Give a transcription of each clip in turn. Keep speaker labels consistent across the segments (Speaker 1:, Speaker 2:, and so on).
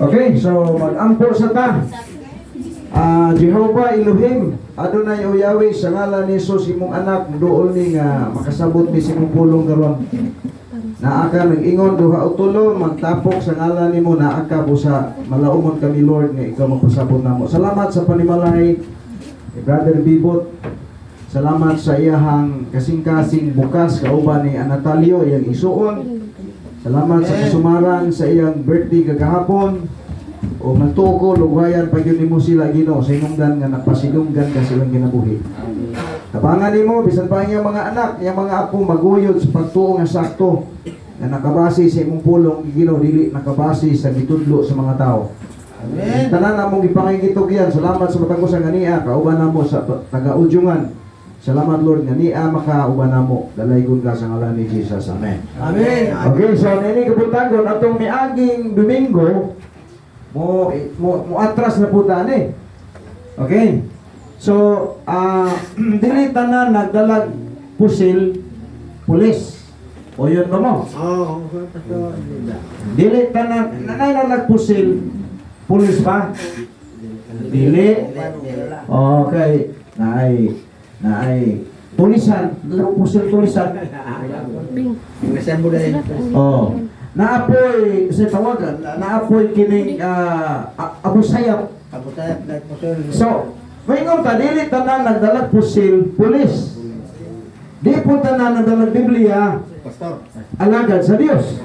Speaker 1: Okay, so mag-ampo sa ta. Jehovah Elohim, Adonai o Yahweh, sa ngalan ni Jesus imong anak, dool ni nga makasabot ni simong pulong karon. Naa ka nag-ingon duha o tulo, magtapok sa ngalan nimo, naa ka po sa malaumon kami Lord nga ikaw magpasabot namo. Salamat sa panimalay ni Brother Bibot. Salamat sa iyahang kasing-kasing bukas kauban ni Anatalio iyang isuon. Salamat sa kasumaran sa iyang birthday kagahapon. O mantuko lugayan pag yun nimo sila Ginoo sa hinungdan nga napasilunggan ka silang ginabuhi. Tabangan nimo bisan pa iyang mga anak, iyang mga apo maguyod sa pagtuo nga sakto nga nakabase sa imong pulong Ginoo, dili nakabase sa gitudlo sa mga tao. Amen. Tanan namong ipangigitugyan. Salamat sa matangkosan nga niya kauban namo sa taga-udyungan. Salamat Lord nga niya makauban namo. Dalaygon ka sa ngalan ni Jesus. Amen.
Speaker 2: Amen.
Speaker 1: Okay, so nini kabutagon atong miaging Domingo mo atras na po tani. Okay. So, dili tanan nagdalag pusil pulis. O yun ba mo?
Speaker 2: Oo, pastor.
Speaker 1: Dili tanan nanay na nagpusil pulis ba? Dili. Okay. Naay tulisan, pusil tulisan.
Speaker 2: Nasembo dahil.
Speaker 1: Oh. Naapoy sa tawagan, naapoy kining Abu Sayyaf.
Speaker 2: Apo tayo, pastor.
Speaker 1: So, maingon ta dili tanan nagdalag pusil pulis. Di po tanan nagdalag Biblia
Speaker 2: Pastor.
Speaker 1: alagad sa Dios.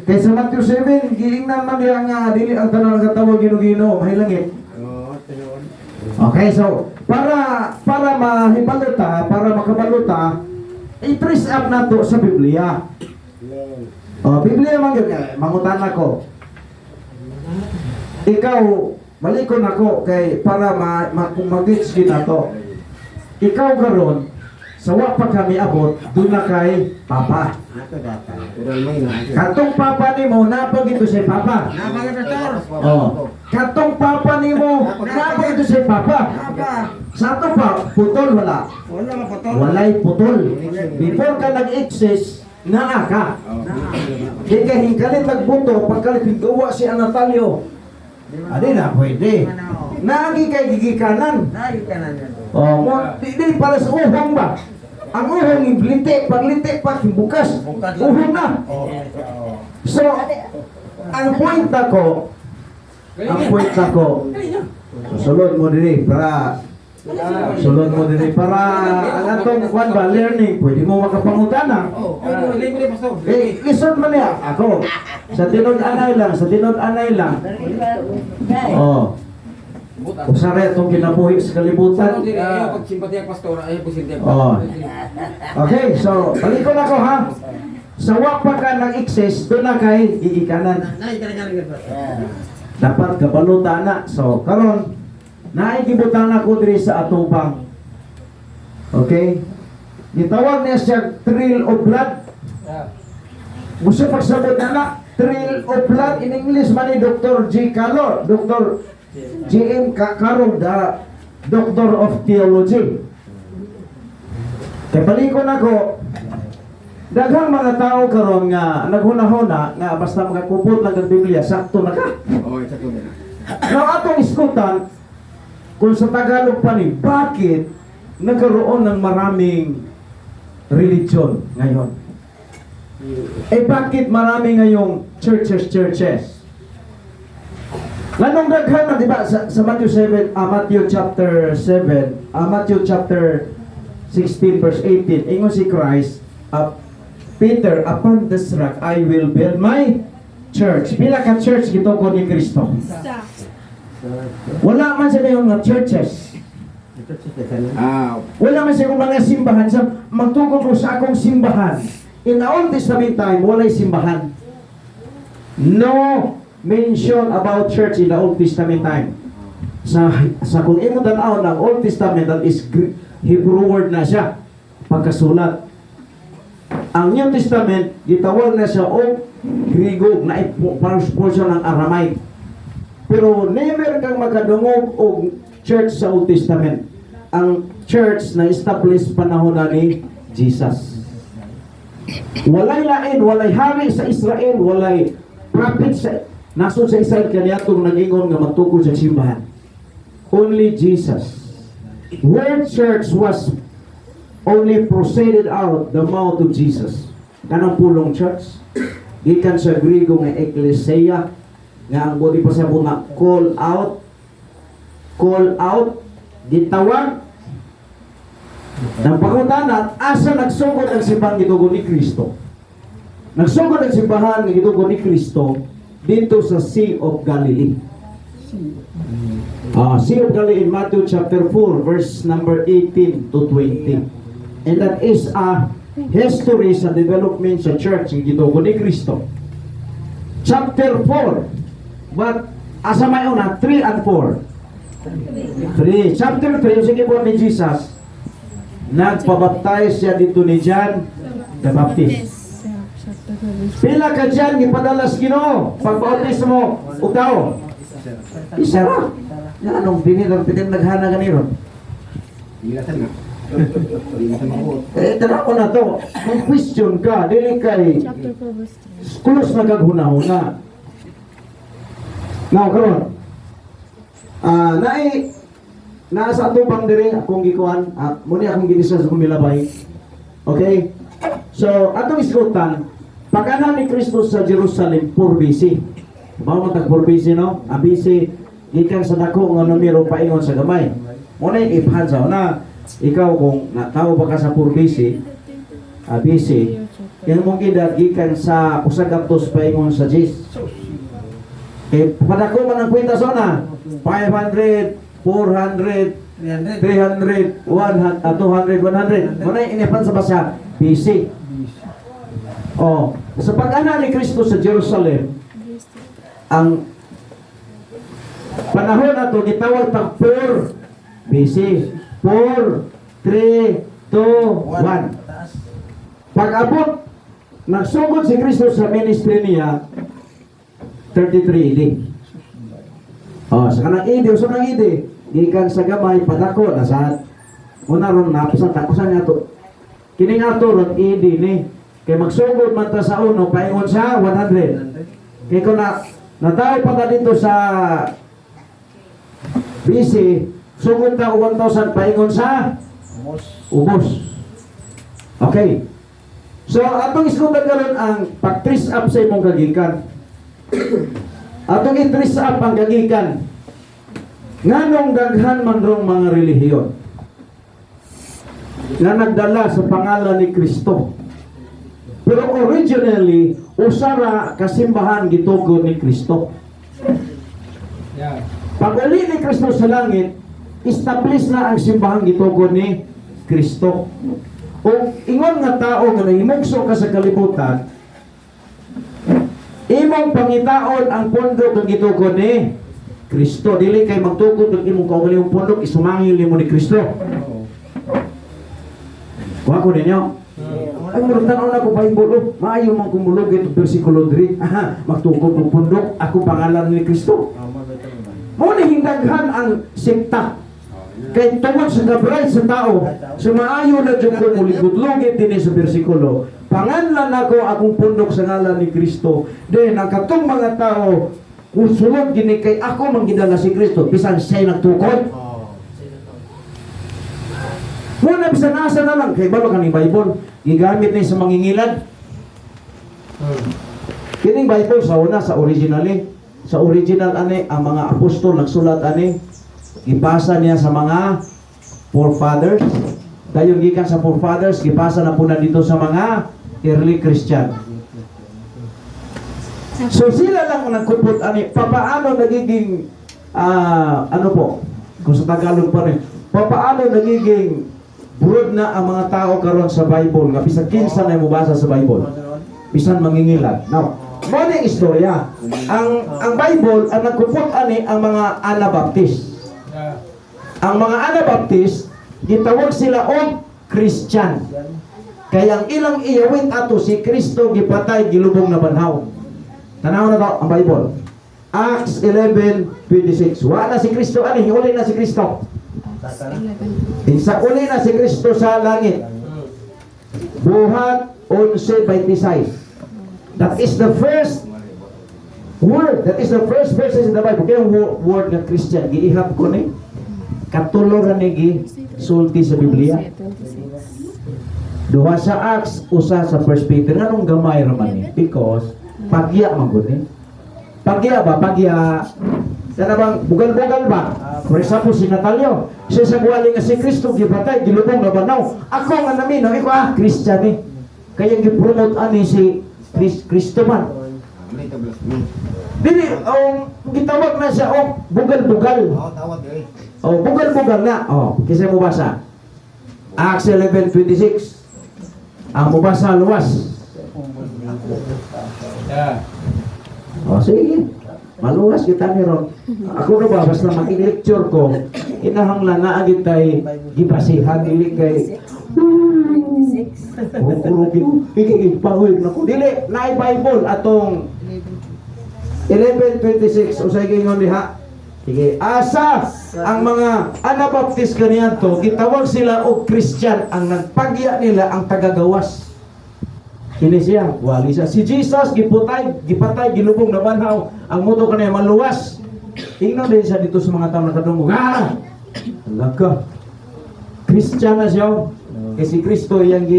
Speaker 1: Kay sa Matthew 7 giingnan man diha nga dili ang tanan nagtawag Ginoo mahilangit.
Speaker 2: Oo, tinuod.
Speaker 1: Okay, so para mahibaluta, para makabaluta, i-trace up nato sa Biblia. Biblia man gyud mangutan ako. Ikaw malikon ako kay para mag-gets gid nato. Ikaw karon sa wa pa kami abot dun na kay Papa.
Speaker 2: Ato data. Ural may na.
Speaker 1: Katong Papa nimo napag ito si Papa.
Speaker 2: Nabang pastor.
Speaker 1: Oh. Katong Papa nimo napag ito si Papa.
Speaker 2: Apa?
Speaker 1: Sa ato pa putol wala.
Speaker 2: Wala man pastor.
Speaker 1: Walay putol. Before ka nag-exist, naa ka. Di ka hingkalit nagbuto, pagkalit gawa si Anatalio. Adi na, pwede. Naagi kay gigikanan.
Speaker 2: Nagi ka na niya.
Speaker 1: Di para sa uhong ba? Ang uhong iblite, paglite pa, bukas. Uhong na. So, ang point ako, susunod mo din para sulod mo din para ang atong kwan ba learning pwede mo makapangutana.
Speaker 2: Libre pastor.
Speaker 1: Listen man niya ako sa tinud-anay lang. Oh. Usara itong kinabuhi sa kalibutan.
Speaker 2: Pag simpatiya pastor ay posible.
Speaker 1: Oh. Okay, so balik ko na ko ha. Sa wapa ka nag-exist doon na kay iikanan.
Speaker 2: Nay ka na pastor.
Speaker 1: Dapat kabalutan na. So karon naigibutan ako diri sa atubang. Okay? Gitawag niya siya thrill of blood. Gusto pagsabot na thrill of blood in English man ni Dr. G. Carroll, Dr. G.M. Carroll, the Doctor of Theology. Kaya balikon ako, daghang mga tao karon nga naghuna-huna nga basta makakupot lang ang Biblia, sakto na ka.
Speaker 2: Oo, sakto na.
Speaker 1: Now atong iskutan, kung sa Tagalog pa ni, bakit nagkaroon ng maraming religion ngayon? Bakit marami ngayong churches? Lanong daghan na, di ba, sa Matthew 7, Matthew chapter 7, Matthew chapter 16 verse 18, ingon si Christ, Peter, upon this rock I will build my church. Pila ka church gito ko ni Kristo? Wala man sa mga churches. Wala man sa mga simbahan. Magtugon ko sa akong simbahan. In the Old Testament time, walay simbahan. No mention about church in the Old Testament time. Sa kung imo tanaw ng Old Testament, that is Hebrew word na siya. Pagkasulat. Ang New Testament, gitawag na siya o Griego na portion ng Aramaic. Pero never kang makadungog og church sa Old Testament. Ang church na established panahon na ni Jesus. Walay lain, walay hari sa Israel, walay prophet sa Nasod sa Israel kaniyatong nag-ingon nga magtukod sa simbahan. Only Jesus. Word church was only proceeded out the mouth of Jesus. Kanang pulong church, gikan sa Griego nga ecclesia, nga ang body pa sa mga call out, gitawag, ng pangutanan, asa nagsugod ang simbahan gitugon ni Kristo. Nagsugod ang simbahan nga gitugon ni Kristo dito sa Sea of Galilee. Sea of Galilee in Matthew chapter 4 verse number 18 to 20. And that is a history sa development sa church ng gitugon ni Kristo. Chapter 4. But asa may una 3 and 4. 3. Chapter 3 yung sige po ni Jesus. Nagpabaptize siya dito ni John the Baptist. Pila ka dyan, ipadalas Ginoo pagpautismo o tao? Isa ra. Yan anong binidor, pitin naghana ganiro.
Speaker 2: Ingatan nga.
Speaker 1: Tara ko na to. Kung question ka, dili kay kulos na kaghuna-huna. Now, karon. Nasa ato pang diri akong gikuan, muna akong ginisa sa kumilabay. Okay? So, atong isgutan, pag-ana ni Kristo sa Jerusalem 4 BC. Mao man tag 4 BC no? BC gikan sa dako nga numero paingon sa gamay. Muna iphan sa una, ikaw kung natawo ba ka sa 4 BC, BC, yung mong edad gikan sa usagantos paingon sa 10. Padako man ang kwenta sa una, 500, 400, 300, 100, 200, 100. Muna inipan sa basa, BC. Sa pag-ana ni Kristo sa Jerusalem, ang panahon na ito, gitawag pag 4 BC. 4, 3, 2, 1. Pag-abot, nagsugod si Kristo sa ministry niya, 33 AD. Sa kanang AD, sa kanang AD, gikan sa gamay, padako, nasa una ron, napasan, takusan nga ito. Kining ato ron, AD ni, kay magsugod man ta sa uno, paingon sa 100. Kaya kung natawag pa ka dito sa BC, sugod ka 1,000 paingon sa ubos. Okay. So, atong iskutan ka ron ang pag-trace up sa imong kagikan. Atong i-trace up ang kagikan. Nganong daghan man rong mga relihiyon na nagdala sa pangalan ni Kristo. Pero originally, usara kasimbahan gitugon ni Kristo. Pag uli ni Kristo sa langit, establish na ang simbahan gitugon ni Kristo. O ingon nga tao nga nahimugso ka sa kalibutan, imong pangitaon ang pundok ng gitugon ni Kristo. Dili kay magtukod ng imong kaugalingong pundok, isumangil mo ni Kristo. Kuha ko ninyo. Ay, maruntan na ko Bible, maayo mong kumulog ito versikulo 3. Magtukod ng pundok, ako pangalan ni Kristo. Muna hindaghan ang sekta. Kay tungod sa gabray sa tao, sumaayo na dyan ko muligod-lugit din sa versikulo. Pangalan ako akong pundok sa ngalan ni Kristo. Then, ang katong mga tao, kung sulod gini kay ako manggidala si Kristo, bisan siya nagtukod. Muna bisan asa na lang, kay balo kaning Bible, gigamit niya sa mangingilad. Kining Bible sa una, sa originally, sa original ani, ang mga apostol nagsulat ani, ipasa niya sa mga forefathers. Dayon gikan sa forefathers, ipasa na po na dito sa mga early Christian. So sila lang nagkupot ani, papaano nagiging ano po, kung sa Tagalog pa rin, papaano nagiging broad na ang mga tao karon sa Bible, nga bisan kinsa na mubasa sa Bible, bisan mangingilad. Now, mo ni istorya. Ang Bible ang nagkupot ani ang mga Anabaptist. Ang mga Anabaptist, gitawag sila og Christian. Kaya ang ilang iyawit ato si Kristo gipatay gilubong na banhaw. Tanaw na to ang Bible. Acts 11:26. Wala si Kristo ani, uli na si Kristo. Isa uli na si Kristo sa langit. Buhat 11:26. That is the first Word, that is the first verses in the Bible. Kaya yung word nga Christian, giihap ko ni katuloran ni sulti sa Biblia. Duha sa Acts, usa sa First Peter. Anong gamay raman ni? Because pagya man gud ni. Pagya ba? Pagya. Sana bang bugal-bugal ba? For example, si Natalio. Siya sa guwali nga si Kristo, gipatay, gilubong na banaw. Ako nga namin, ikaw Christian ni. Kaya gipromote ani si Kristo man. Dili, gitawag na siya, bugal-bugal.
Speaker 2: Tawag eh.
Speaker 1: Bugal-bugal na. Kasi mo basa. Acts 11:26. Ang mo basa luwas. Sige. Maluwas kita ni Ron. Ako na ba, basta mag-lecture ko, inahanglan na agad tayo gipasihan, dili kay kurugin, ikikipawid na ko. Dili, na-Bible atong 11:26, usay kayo diha. Sige, asa ang mga Anabaptist kaniyan to, gitawag sila o Christian, ang nagpagya nila ang tagagawas. Kini siya, wali siya. Si Jesus, gipatay, gilubong na banhaw. Ang muto kaniya maluwas. Tingnan din siya dito sa mga tao na kadungog. Alaga. Christian na siya. Kasi Kristo yang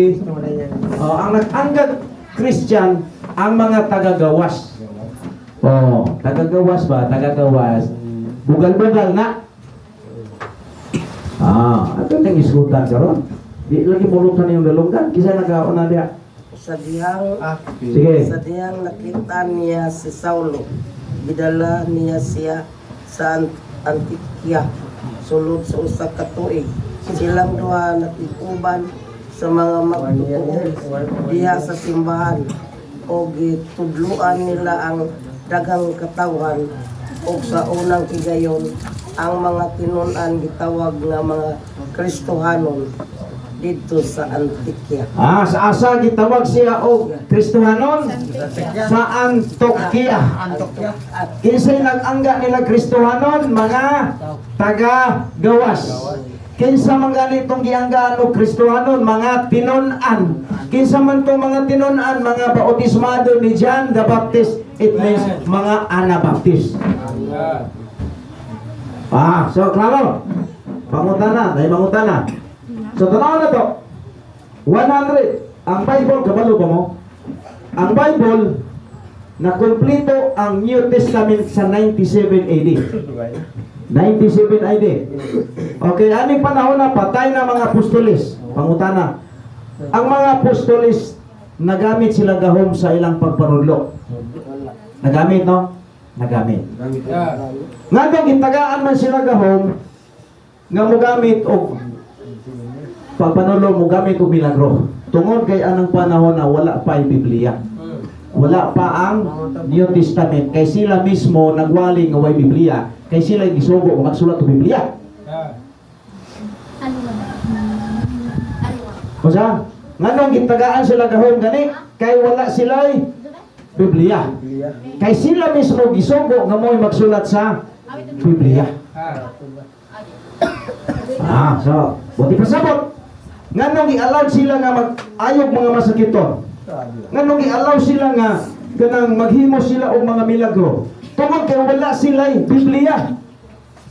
Speaker 1: ang nag-anggad Christian, ang mga tagagawas. Tagagawas ba? Tagagawas. Bugal-bugal na. Ito nang isutan ka ron. Di lagi mulutan yung dalunggan. Kisa nag-auna diya.
Speaker 3: Sa dihang
Speaker 1: Sige.
Speaker 3: Sa dihang nakita niya si Saulo, gidala niya siya sa Antikya, sulod sa usa ka tuig. Silang duha nakikuban sa mga magtutuo diha sa simbahan, o gitudluan nila ang daghang katawan, o sa unang higayon ang mga tinun-an gitawag nga mga Kristohanon dito sa Antikya.
Speaker 1: Sa asa gitawag siya o Kristohanon? Sa Antokya. Kinsay nag-angga nila Kristohanon? Mga taga-gawas. Kinsa man ganitong gianggaan o Kristohanon? Mga tinun-an. Kinsa man itong mga tinun-an? Mga bautismado ni John the Baptist. It means mga Anabaptist. So klaro. Pangutana, dahil mangutana. So, tanaw na to. 100. Ang Bible, kabalo ba mo? Ang Bible, nakumpleto ang New Testament sa 97 AD. 97 AD. Okay, aning panahon na patay na mga apostolis. Pangutana. Ang mga apostolis, nagamit sila gahom sa ilang pagpanudlo. Nagamit, no? Nagamit. Nga kung gitagaan man sila gahom, nga mo gamit o pagpanulo mo gamit o milagro. Tungod kay anong panahon na wala pa ang Biblia. Wala pa ang New Testament. Kay sila mismo nagwali nga way Biblia. Kay sila gisugo o magsulat o Biblia. Kusa? Nganong gitagaan sila gahom gani? Kay wala sila Biblia. Kay sila mismo gisugo nga mo'y magsulat sa Biblia. So, buti pasabot. Nganong i-allow sila nga mag-ayog mga masakiton. Nganong i-allow sila nga kanang maghimo sila og mga milagro. Tungod kay wala sila Biblia.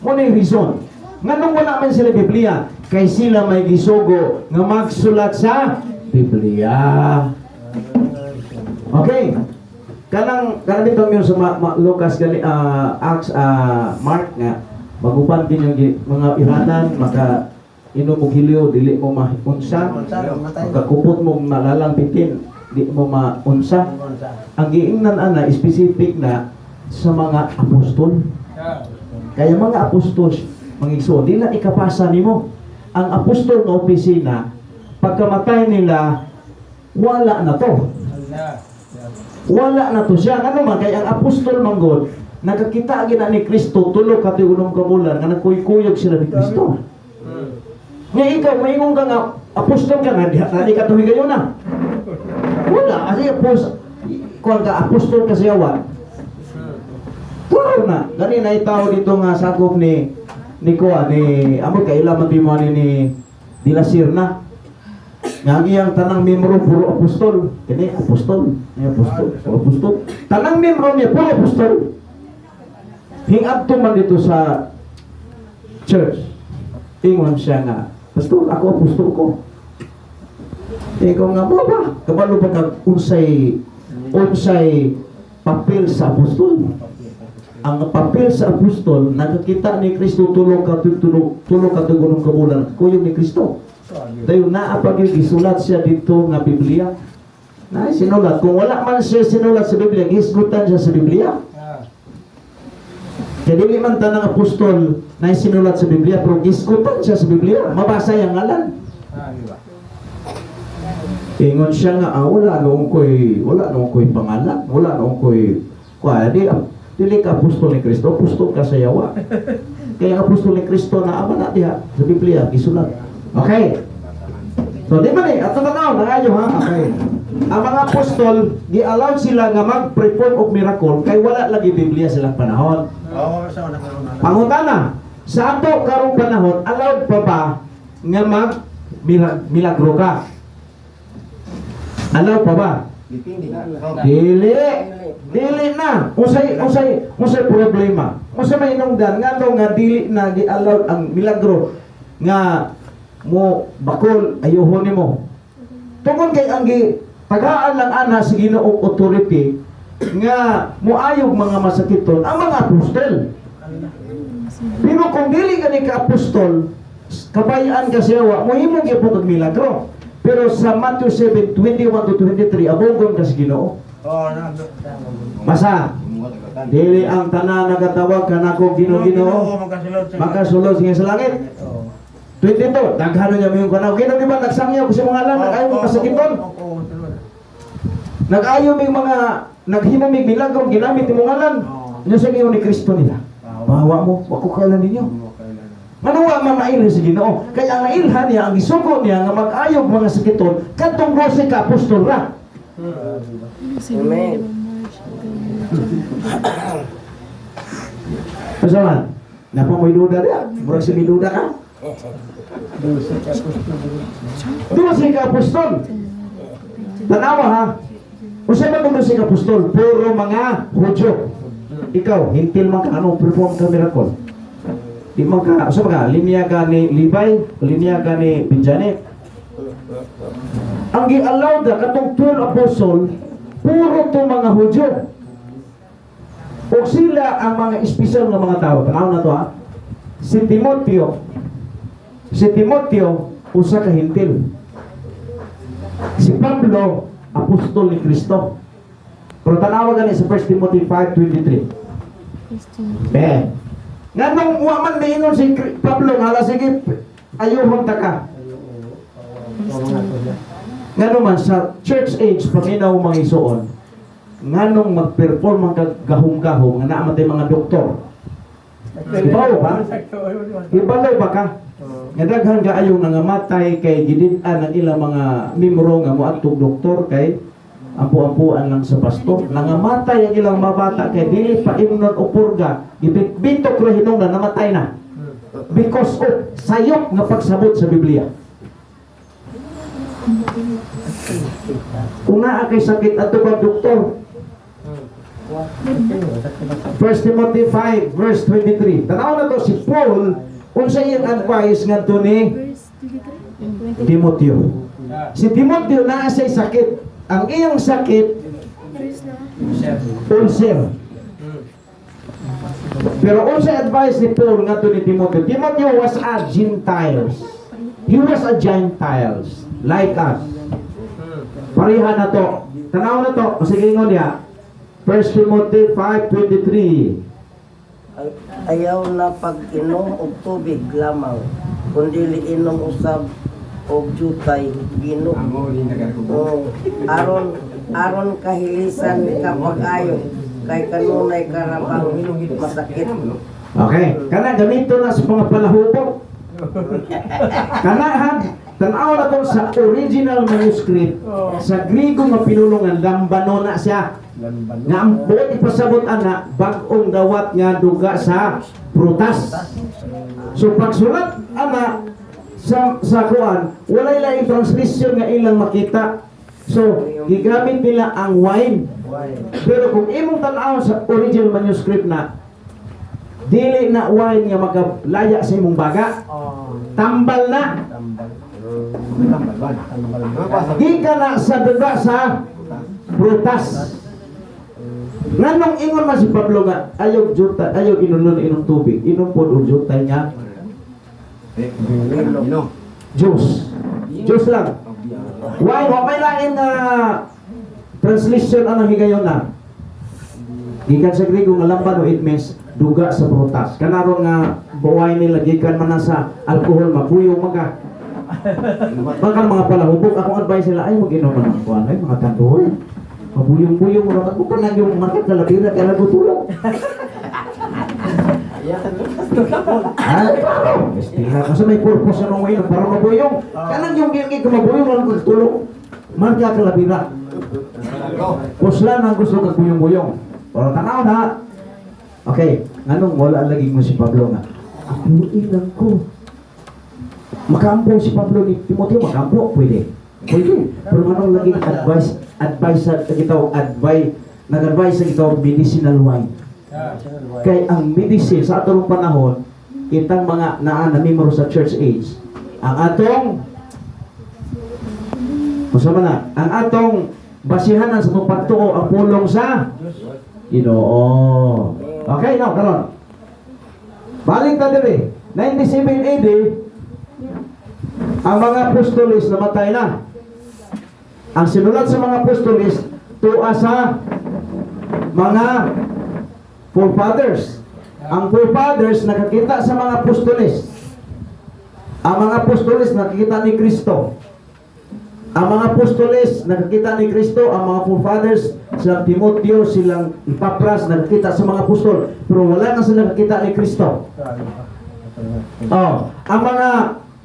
Speaker 1: Mo na yung reason. Nganong wala man sila Biblia? Kay sila may gisugo nga magsulat sa Biblia. Okay. Kanang dito yun sa Lucas Acts Mark nga magupan din yung mga iranan maka inom mo giliw, dili mo maunsa. Pagkakupot mo nalalampitin, di mo maunsa. Ang giingnan ana, specific na sa mga apostol. Kaya mga apostol, mga igsoon, di na ikapasa nimo. Ang apostol na opisina, pagkamatay nila, wala na to. Wala na to siya. Ano man, kaya ang apostol manggod, nakakita gina ni Kristo, tulog kati unong kamulan, nga nagkuyog sila ni Kristo. Nga ikaw, maingong ka nga, apostol ka nga, di ka tuwing kayo na. Wala, kasi kung ka apostol ka siya, what? Tuwa na. Gani na itaw dito nga sakop ni Koa, ni Amor, kailaman di mo ni Dilasir na. Nga ang iyang tanang membro puro apostol. Kini apostol, ni apostol, puro apostol. Tanang membro niya puro apostol. Hingabto man dito sa church. Ingon siya nga, pastor, ako apostol ko. Ikaw nga mo ba? Kabalo ba kag unsay papel sa apostol? Ang papel sa apostol, nakakita ni Kristo tulong ka tugunong kabulan, kuyong ni Kristo. Dayon naa pa gyud gisulat siya dito nga Biblia. Na sinulat, kung wala man siya sinulat sa Biblia, gisgutan siya sa Biblia. Kaya dili man tanang apostol na sinulat sa Biblia, pero gisgutan siya sa Biblia. Mabasa yung ngalan. Ingon siya nga, wala noong ko'y pangalan, wala noong ko'y, dili ka apostol ni Kristo, apostol ka sa yawa. Kaya ang apostol ni Kristo na ama na diha sa Biblia, isulat. Okay. So, di man ato tanaw, nangayo ha, okay. Ang mga apostol, gi-allow sila nga mag-perform og miracle, kay wala lagi Biblia silang panahon. Pangutana, sa ato karong panahon, allowed pa ba nga milagro ka? Allowed pa ba? Dili na. Usay problema. Usa may inungdan nga daw nga dili na gi-allowed ang milagro nga mo bakol ayuhon nimo. Tungod kay ang tagaan lang ana sa Ginoong authority nga moayog mga masakiton ang mga apostol. Pero kung dili ka ni ka-apostol, kabayaan ka siya, mohimo gyud kag milagro. Pero sa Matthew 7:21 to 23, abogon ka sa Ginoo. Masa, dili ang tanan nagatawag kanako Ginoo, makasulod sa langit. 22, daghano niya yung kanaw. Ginoo di ba nagsangyaw ko sa mga alam, nag-ayaw mo kasakiton. Nag-ayaw may mga naghimamig milagro ginamit imong ngalan. Nya sa ni Kristo nila. Mahawa mo, wako kailan ninyo. Manawa man mailhan sa Ginoo. Kaya ang nailhan niya, ang isugo niya nga mag-ayog mga sakiton, katong si ka apostol ra.
Speaker 3: Amen.
Speaker 1: Pasaman, napamoy duda dia. Murag si duda ka. Dua si ka apostol. Tanawa ha. Usa man mo si ka apostol, puro mga Hudyo. Ikaw, hintil man ka ano perform ka miracle. Di man ka, usa ka, linya ka ni Levi, linya ka ni Benjamin. Ang gi-allow da katong 12 apostle, puro to mga Hudyo. O sila ang mga espesyal nga mga tao. Tanaw na to ha. Si Timoteo, usa ka hintil. Si Pablo, apostol ni Kristo. Pero tanawa gani sa 1 Timothy 5:23. Nga nung waman niingon si Pablo, hala sige, ayuhon ta ka. Nga naman sa church age, paminaw mga isuon, nga nung mag-perform ang gahong-gahong, nga naamatay mga doktor. Ibalo ba? Ibalo ba ka? Nga daghan ka ayaw nangamatay kay gidinan ng ilang mga mimro nga moadtog doktor kay ampu-ampuan lang sa pastor. Nangamatay ang ilang mabata kay dili pa imnon o purga. Ibitbitok ra hinung na namatay na. Because of sayop nga pagsabot sa Biblia. Kung naa kay sakit ato ba doktor? 1 Timothy 5 verse 23. Tanaw na to si Paul unsa iyang advice ngadto ni Timoteo. Si Timoteo naa say sakit. Ang iyang sakit ulcer. Pero unsa advice ni Paul ngadto ni Timoteo? Timoteo was a Gentiles. He was a Gentiles like us. Pareha na to. Tanaw na to. Sige ingon niya. 1 Timothy 5:23.
Speaker 3: Ayaw na pag-inom og tubig lamang, kundi inom usab og jutay ginom. Aron kahilisan ka pag-ayo kay kanunay karabang masakit.
Speaker 1: Okay, kana gamito na sa mga palahubog. Kana ha, tanaw na to sa original manuscript sa Griego nga pinulungan lambano na siya. Nga ang buot ipasabot ana bag-ong dawat nga duga sa prutas. So pagsulat ana sa kuan, walay laing translation nga ilang makita. So, gigamit nila ang wine. Pero kung imong tan-aw sa original manuscript na dili na wine nga magalaya sa imong baga, tambal na. Di ka na sa duga sa prutas. Nganong ingon man si Pablo nga ayaw juta, ayaw inunon inom tubig, inom pod og jutay nga juice. Juice lang. Why? Wa may lain na translation anong higayon na. Gikan sa Griego nga lamban o it means duga sa prutas. Kanaron nga buhay nila gikan man na sa alcohol mapuyo maka. Baka mga palahubog akong advice nila ay mag-inom man ng kuan ay mga kantuhol. Mabuyong-buyong mo ako pa nang yung market kalabira kaya nagutulog. Ha? Estila kasi may purpose na nung ngayon para mabuyong. Kanang yung gilgig ka mabuyong lang nagutulog. Marka kalabira. Puslan ang gusto kag buyong-buyong. Pero tanaw na. Okay, nganong wala lagi mo si Pablo nga. Ako ilang ko. Makampo si Pablo ni Timoteo, makampo pwede. Pwede. Pero nganong lagi advice sa kita nag-advise sa kita medicinal wine. Kay ang medicine sa atong panahon, kitang mga namimoro sa church age, ang atong masama na, ang atong basihanan sa itong pagtuo ang pulong sa Ginoo. Okay, now, karon. Balik ta diri. 97 AD, ang mga apostolis namatay na. Ang sinulat sa mga apostolis tuwa sa mga forefathers. Ang forefathers nakakita sa mga apostolis. Ang mga apostolis nakakita ni Kristo. Ang mga apostolis nakakita ni Kristo. Ang mga forefathers silang Timoteo, silang Epapras nakakita sa mga apostol. Pero wala na sila nakakita ni Kristo. Ang mga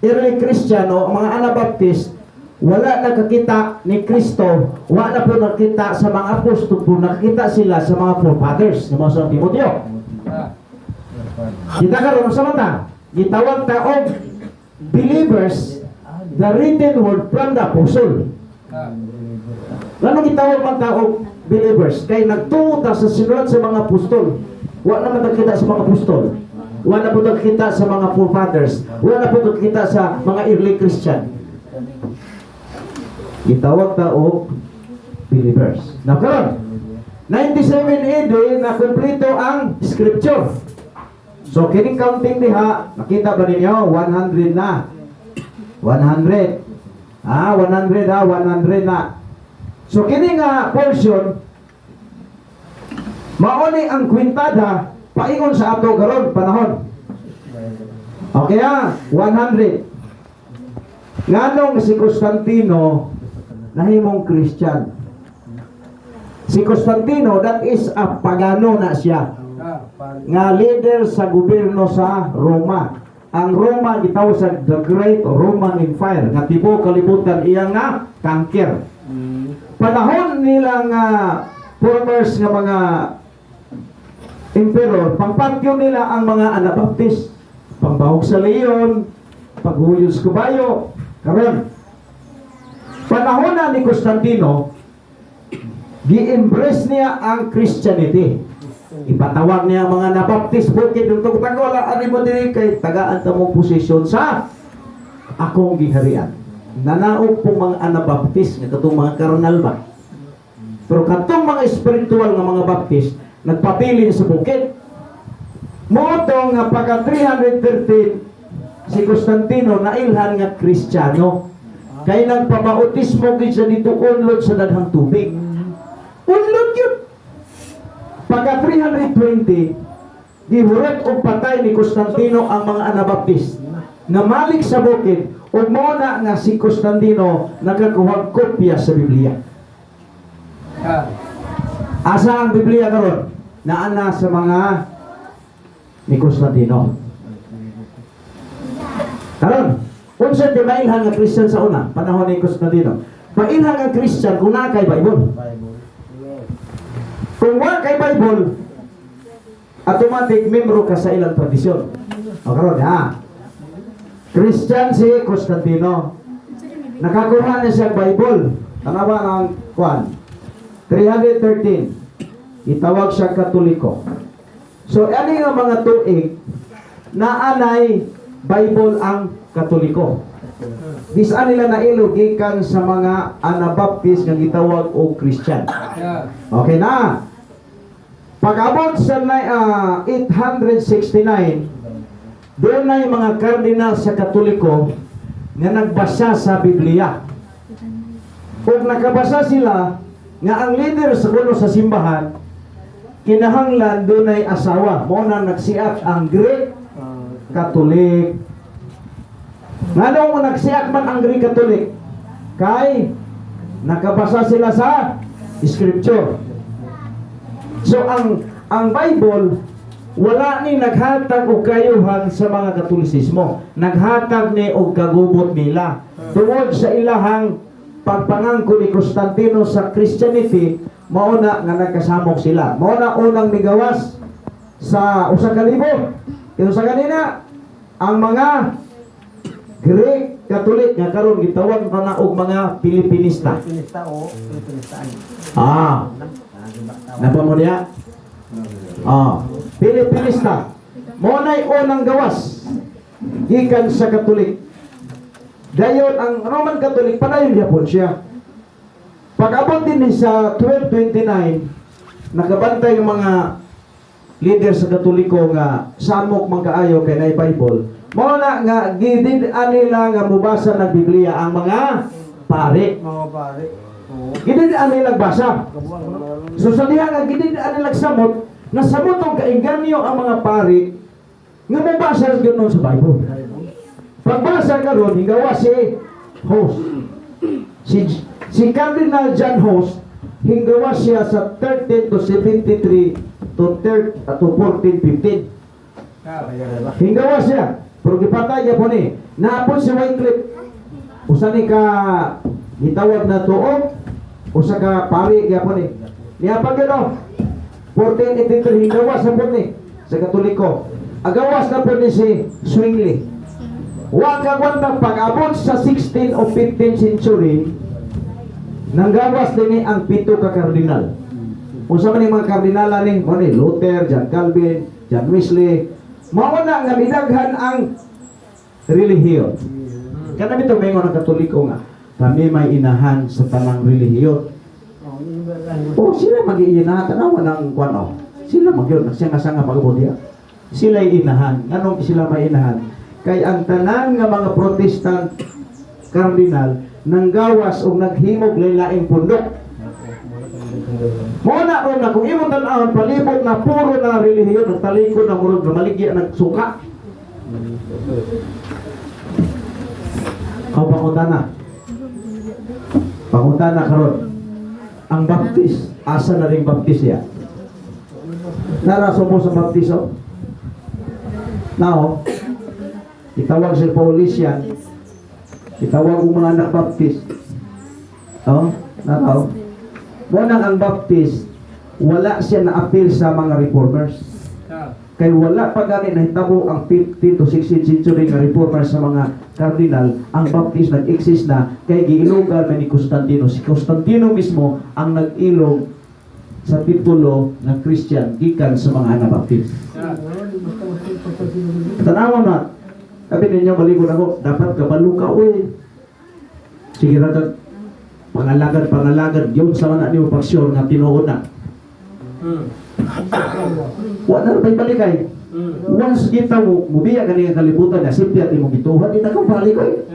Speaker 1: early Christian o ang mga Anabaptist wala nakakita ni Kristo, wala na po nakita sa mga apostol po, nakakita sila sa mga forefathers ng mga sa Timoteo. Kita karon sa mata, gitawag ta og believers, the written word from the apostle. Ano gitawag man ta og believers? Kay nagtuo ta sa sinulat sa mga apostol. Wala na nakakita sa mga apostol. Wala na po nakakita sa mga forefathers. Wala na po nakakita sa mga early Christian. Gitawag ta og believers. Now karon 97 AD na kumpleto ang scripture. So kining counting diha, nakita ba ninyo 100 na. 100. 100 na. So kining portion mauni ang kwintada paingon sa ato karon panahon. Okay 100. Nganong si Constantino nahimong Christian. Si Constantino, that is a pagano na siya. Nga leader sa gobyerno sa Roma. Ang Roma gitawag sa the Great Roman Empire. Nga tipo kalibutan iyang nga kanker. Panahon nilang formers nga mga emperor, pangpatyo nila ang mga Anabaptist. Pangbahog sa leon, paghuyos kabayo. Karon panahon na ni Constantino, gi-embrace niya ang Christianity. Ipatawag niya ang mga Anabaptist, bukid ng tagwala, ano mo din kay tagaan ta mo posisyon sa akong giharian. Nanaog pong mga Anabaptist, nga katong mga karnal ba. Pero katong mga spiritual nga mga Baptist, nagpapilin sa bukid. Motong nga pagka 313, si Constantino nailhan nga Kristiyano. Kaya nagpabautismo gid sa dito unlod sa daghang tubig. Unlod yun. Pagka 320, gihuret o patay ni Constantino ang mga Anabaptist. Namalik sa bukid, o muna nga si Constantino nagkakuhag kopya sa Biblia. Asa ang Biblia karon? Naana sa mga ni Constantino. Karon, unsa di mailhan nga Christian sa una, panahon ni Constantino. Mailhan nga Christian kung na kay Bible. Kung wala kay Bible, automatic membro ka sa ilang tradisyon. O karon ha. Christian si Constantino. Nakakuha na siya Bible. Tanawa ng kwan. 313. Itawag siya Katoliko. So, ano nga mga tuig na anay Bible ang Katoliko? Bisa nila na ilugikan sa mga Anabaptist nga gitawag o Christian. Okay na. Pag-abot sa 869, doon na yung mga kardinal sa Katoliko nga nagbasa sa Biblia. Kung nakabasa sila nga ang leader sa kuno sa simbahan, kinahanglan doon ay asawa. Muna nagsiak ang Greek Catholic. Nga nung nagsiak man ang Greek Catholic, kay nakabasa sila sa Scripture. So ang Bible wala ni naghatag og kayuhan sa mga Katolisismo. Naghatag ni og kagubot nila tungod sa ilahang pagpangangko ni Constantino sa Christianity. Mauna nga nagkasamok sila. Mauna unang migawas sa usa ka libo. Kaya sa kanina ang mga Greek Catholic nga karon gitawag na og mga Pilipinista.
Speaker 2: Pilipinista o Pilipinistaan.
Speaker 1: Napamo niya? Pilipinista. Maunay unang gawas gikan sa Katolik. Dayon ang Roman Catholic padayon gyapon siya. Pag-abot din sa 1229, nakabantay ng mga leader sa Katoliko nga samok man kaayo kay nay Bible. Mao na nga gidid-an nila nga mubasa ng Biblia ang mga pare.
Speaker 2: Mga pare. Oo.
Speaker 1: Gidid-an nila basa.
Speaker 2: Kabuang no?
Speaker 1: So sa diha nga gidid-an nila samot, nasamot ang kainganyo ang mga pare nga mabasa gyud sa Bible. Pagbasa karon hingawa si host. Si Cardinal John Host, hinggawa siya sa 13 to 73 to 1415. Hinggawa siya. Pero gipatay niya po ni. Naapon si Wycliffe. Usa ni ka gitawag na tuog. Usa ka pari kaya po ni. Niya pag yun 1483 hinggawa sa po ni. Sa Katoliko. Agawas na po ni si Zwingli. Huwag kagwanta pag-abot sa 16 o 15th century, nanggawas din ang pito ka kardinal. Kung sa mga kardinala ni Luther, John Calvin, John Wesley, mauna nga midaghan ang relihiyon. Kanami ito may ng Katoliko nga, kami may inahan sa tanang relihiyon. O sila mag-iinahan, tanawa ng kwano. Sila mag-iyon, nagsanga-sanga pag-abot. Sila'y inahan. Anong sila may inahan? Kay ang tanan nga mga Protestant kardinal nanggawas o naghimog lain-laing pundok. Muna ron na kung imo tan-awon palibot na puro na relihiyon ng talikod na murag na maligya nagsuka. Pangutana. Pangutana karon. Ang baptis, asa na ring baptis ya? Naraso mo sa baptiso? Now, itawag sa Paulisian, itawag ang mga anak baptist. Naraw. Munang ang baptist, wala siya na-appeal sa mga reformers. Kaya wala pa gani nahitabo ang 15th to 16th century nga reformers sa mga cardinal. Ang baptist nag-exist na kay giilogan ni Constantino. Si Constantino mismo ang nag-ilog sa titulo ng Christian gikan sa mga Anabaptist. Tanawa na. Sabi ninyo, malikod ako, dapat kabalo ka, uy. Sige na kag pangalagad, yun sa mga niyo pagsyon nga tinuod na. Wala na ba'y balikay? Once kita mo, mubiya ka niya kalibutan na, simpi at imong ituhan, di na kang balikay.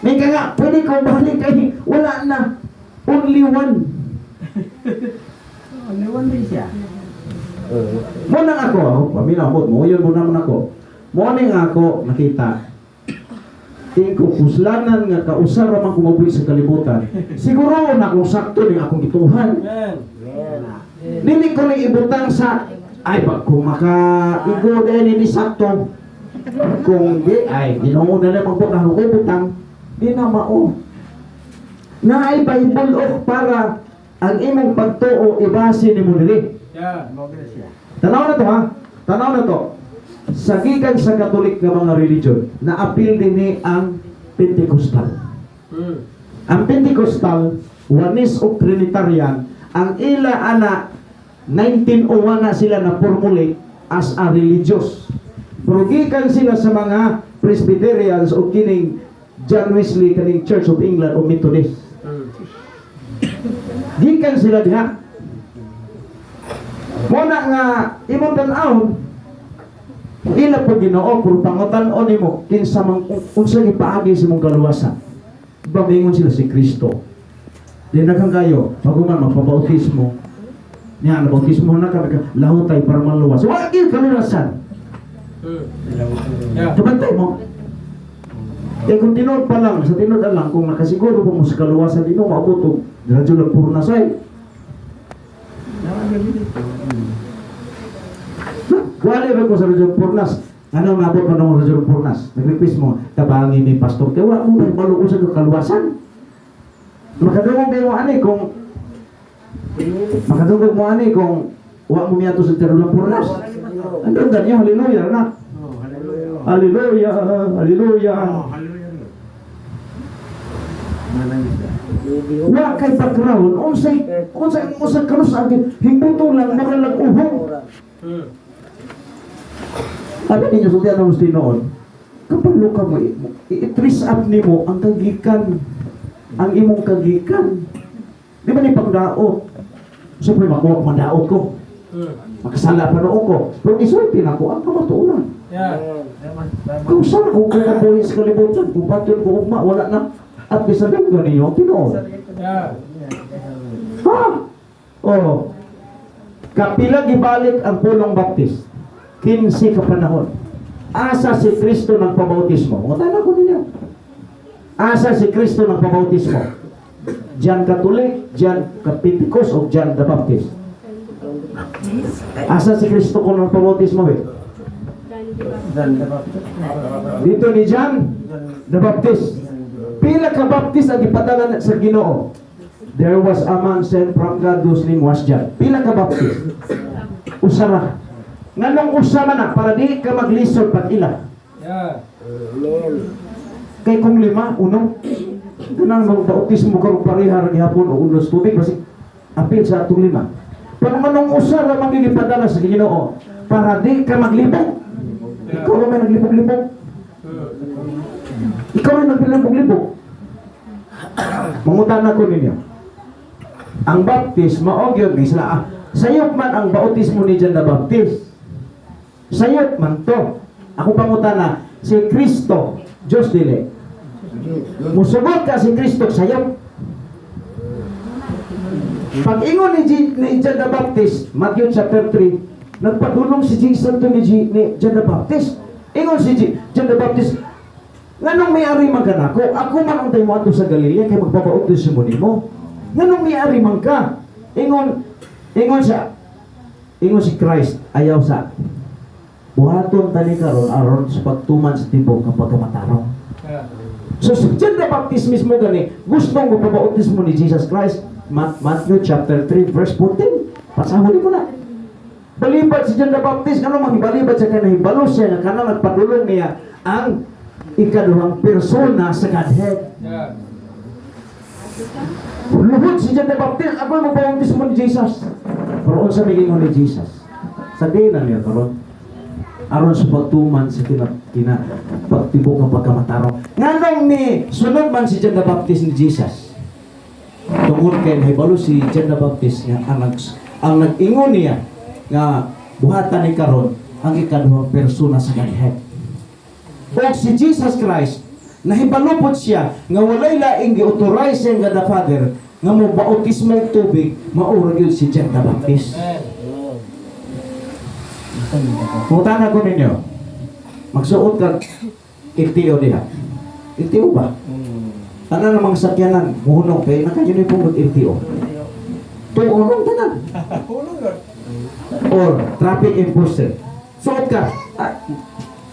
Speaker 1: May ka nga, pwede kang balikay, wala na. Only one.
Speaker 2: Only one din siya.
Speaker 1: Muna ako, paminaw mo, yun mo naman ako. Morning ako nakita tingko puslanan nga kausar ramang kumabuhi sa kalibutan. Siguro na kung sakto ning akong gituhan. Dili ko ni ibutang sa ay pag kung maka-igo din ni sakto. Kung di ay Ginoo na lang magbutang ko butang di na mao. Na ay Bible of para ang imong pagtuo ibase nimo diri.
Speaker 2: Mo gid siya.
Speaker 1: Tanaw na to ha. Tanaw na to. sa gikan sa Katolik nga mga religion, naapil din ni ang Pentecostal. Ang Pentecostal, Oneness o Trinitarian, ang ila ana 1901 na sila na formulate as a religious. Pero gikan sila sa mga Presbyterians o kining John Wesley kaning Church of England o Methodist. Gikan sila diha. Muna nga imong tan-awon ila po Ginoo pero pangutan-on nimo kinsa man unsa gipaagi sa imong kaluwasan. Bamingon sila si Kristo. Di na kang kayo, paguman magpabautismo. Niya, nabautismo na ka, lahutay para maluwas. Wala kayo kaluwasan. Kabantay mo. Eh kung tinod pa lang, sa tinod lang, kung nakasiguro po mo sa kaluwasan dito, maabot radyo lang puro nasay. Wala ba ko sa radyo purnas? Ano mabot mo ng radyo purnas? Nag-request mo, tabangin ni pastor, kaya wala mo na maluwas sa kaluwasan. Makadungog mo ani kung wa mo miyato sa radyo purnas. Ano ganyan, hallelujah na. Hallelujah, hallelujah. Wa kay background, unsay kanus agin himbuto lang maralag uhong. Abi ninyo sa tiyan ng noon, kapag luka mo, i-trace up nimo ang kagikan, ang imong kagikan. Di ba ni pagdaot? Siyempre makuha mandaot ko. Makasala pa noon ko. Pero isulti na ko ang kamatuunan. Kung saan ako kakabuhin sa kalibutan, kung patyon ko ugma, wala na. At bisabihin ko ninyo, tinoon. Ha? Oh. Kapila gibalik ang pulong baptist. 15 ka panahon. Asa si Kristo ng pabautismo. Mutala ko ninyo. Asa si Kristo ng pabautismo. Diyan Katolik, diyan Pentecost, o diyan the Baptist. Asa si Kristo ko ng pabautismo eh? Dito ni John the Baptist. Pila ka Baptist ang ipadala sa Ginoo. There was a man sent from God whose name was John. Pila ka Baptist? Usara. Nganong usama na para di ka maglisod pag ila. Kay kung 5, 1. Kanang mag-bautismo ka parihar gihapon o unos tubig kasi apil sa atong 5. Pero nganong usara magigipadala sa Ginoo para di ka maglibog. Ikaw na may naglibog-libog. Ikaw na naglibog-libog. Mangutan ko ninyo. Ang Baptist, maogyod ni sila. Sayop man ang bautismo ni John the Baptist. Sayop man to. Ako pangutana, si Kristo, Diyos dili. Musubot ka si Kristo, sayop. Pag ingon ni John the Baptist, Matthew chapter 3, nagpadulong si Jesus to ni John the Baptist. Ingon si John the Baptist, nganong may-ari man ka na ako? Ako man ang tayo mo ato sa Galilea, kaya magpapautos mo nimo. Nganong may-ari man ka? Ingon si Christ, ayaw sa buhaton tani karon aron sa pagtuman sa tibok kapag matarong. So si John the Baptist mismo gani, gustong magpapautos mo ni Jesus Christ. Matthew chapter 3 verse 14. Pasahuli ko na. Balibad si John the Baptist, ano magbalibad sa kanahibalo siya na kanang nagpadulong niya ang ikaduhang persona sa Godhead. Luhod si John the Baptist, ako ang magpapautismo ni Jesus. Pero sa miging ni Jesus, sabihin na niya karon aron sa pagtuman sa pagtibok ng pagkamatarong. Nganong ni sunod man si John the Baptist ni Jesus. Tungod kay nahibalo si John the Baptist nga ang nag-ingon niya nga buhatan ni karon ang ikaduhang persona sa Godhead. O si Jesus Christ, nahibalupot siya nga walay laing gi-authorize siya nga the Father nga mo bautismo ng tubig, maurag yun si John the Baptist. Mutana ko ninyo, magsuot ka ITO diha. ITO ba? Ano namang sakyanan, muhunong kayo, naka-uniform mag-ITO. Tuunong tanan. Or traffic enforcer. Suot ka.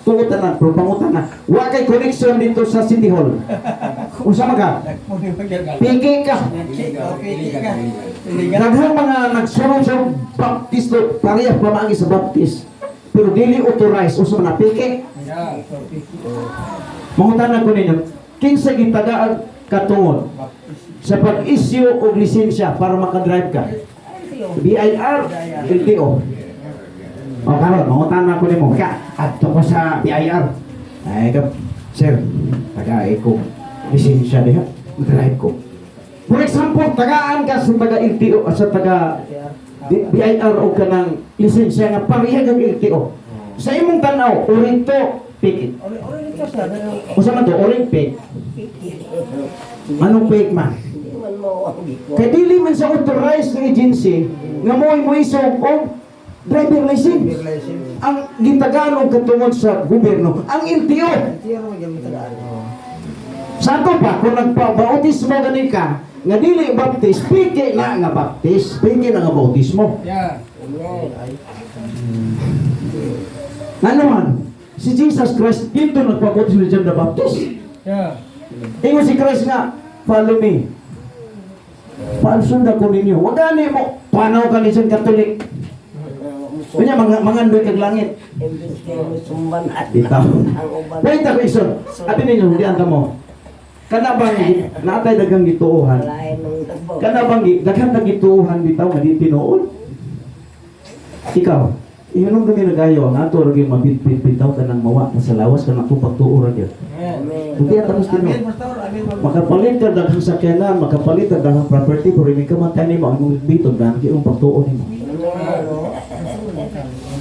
Speaker 1: Tuot na, pero pangutan na. Wa kay connection dito sa City Hall. Usama ka? Pigi ka. Daghang mga nagsurong sa Baptist, parehas pamagi sa Baptist. pero dili authorized usa man piki. Mangutanan ko ninyo, kinsa gitagaan katungod sa pag-issue og lisensya para makadrive ka? BIR, LTO. O karon, mangutanan ko nimo, ka adto ko sa BIR. Ay ka, sir, tagaay ko lisensya diha, drive ko. For example, tagaan ka sa taga LTO at sa taga BIR o ka ng lisensya nga parehag ang LTO. Sa imong tanaw, orito, pikit. O sa man to, oring fake. Anong fake man?
Speaker 3: Hindi man mo ang giko.
Speaker 1: Kaya dili man sa authorized ng agency nga mo isog og driver license. Ang gitagaan og katungod sa gobyerno, ang LTO. Sa ato pa, kung nagpabautismo ganin ka, nga dili baptist, piki na nga baptist, piki na nga bautismo. Ano man? Si Jesus Christ, dito nagpabautismo ni John the Baptist. Ingon si Christ nga, follow me. Pansunda ko ninyo. Huwag gani mo, panaw ka ni John Catholic. Kanya, mangandoy kag langit.
Speaker 3: Imbis kayo mo sumban at
Speaker 1: Itaw.
Speaker 3: ang uban.
Speaker 1: Wait ako, Ison. Abi ninyo, hindi anta mo. Kana bang, natay dagang gituuhan.
Speaker 3: Lain ng nagbaw.
Speaker 1: Kana bang, daghang nagituuhan bitaw nga di tinuod. Ikaw, iyon ang kami nagayo, ang ato rin mabitbit bitaw ka ng mawa, sa lawas ka ng tupag-tuo rin yun.
Speaker 3: Amen.
Speaker 1: Hindi at tapos tinuod. Makapalit ka daghang sakyanan, makapalit ka daghang property, pero hindi ka matani mo, ang mong bitog na, ang iyong pagtuo ni mo.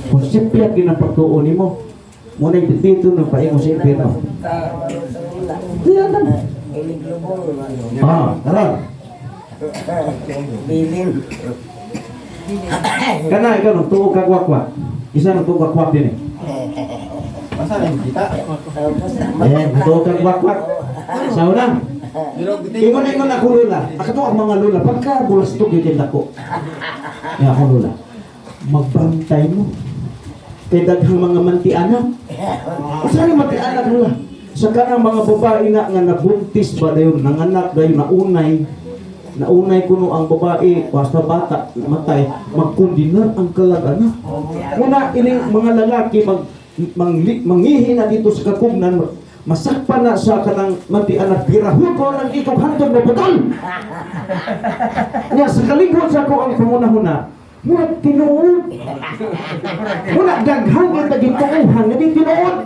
Speaker 1: Kung sipyat yun ang pagtuo ni mo, muna yung dito ng paingo sa impirno. Di yan lang.
Speaker 3: Iliglubong ano.
Speaker 1: Ah, karon.
Speaker 3: Bilin.
Speaker 1: Kana ikaw nung tuog kag wakwak. Isa nung tuog wakwak din eh. Ayan, tuog kag wakwak. Sa una. Ingon ako lula. Ako ang mga lula. Pagka bulastok yung ko. Nga ako lula. Magbantay mo. Kaya daghang mga mantianak. Saan yung mantianak lula? Sa kanang mga babae nga nabuntis ba dayon, nanganak dayon, naunay kuno ang babae, basta bata, namatay, magkundinar ang kalagana. Una, ining mga lalaki, manghihi na dito sa kakugnan, masakpan na sa kanang mantianak, birahon ko ng ikog hantog na putol. Nga, sa kaligod sa ko ang pamunahuna, muna tinuod. Muna daghang kita gituuhan, nga di tinuod.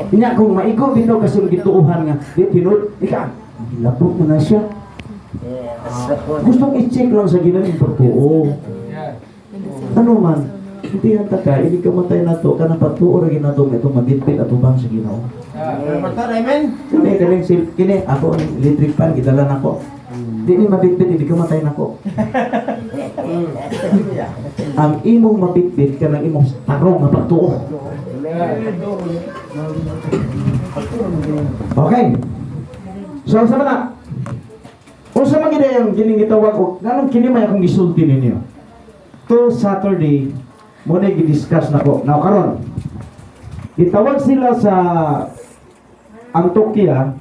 Speaker 1: Kanya kung maigo dito kasi gituuhan nga, di tinuod, ika, lapot mo na siya. Gustong i-check lang sa ginaming pagtuo. Ano man, hindi ang taka, hindi ka matay na to, kanang pagtuo rin na to, ito madipit at ubang sa Ginoo. Kini, ako ang electric fan, gitalan ako. Hindi mabitbit, hindi ka matay na ko. Ang imong mabitbit ka ng imong tarong na pagtuo. Okay. So, sama na. Kung sa mga yung gining gitawag ko, ganun kini may akong gisulti ninyo. To Saturday, muna i-discuss na ko. Now, karon, itawag sila sa Antioquia,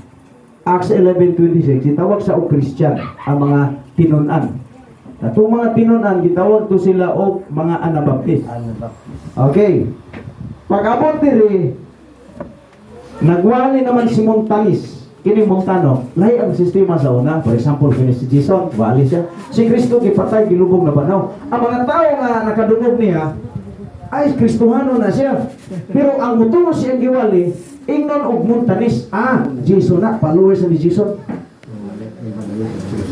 Speaker 1: Acts 11:26, itawag sa o Christian, ang mga tinunan. Itong mga tinunan, gitawag to sila o mga Anabaptist. Okay. Pag-abot diri, nagwali naman si Montanis. Kini Montano, lahi ang sistema sa una. For example, kini si Jason, wali siya. Si Kristo, gipatay, gilubog na banaw. Ang mga tao nga nakadungog niya, ay Kristohano na siya. Pero ang mutungo siyang giwali, ingnon og Montanis. Jason na, followers ni Jason.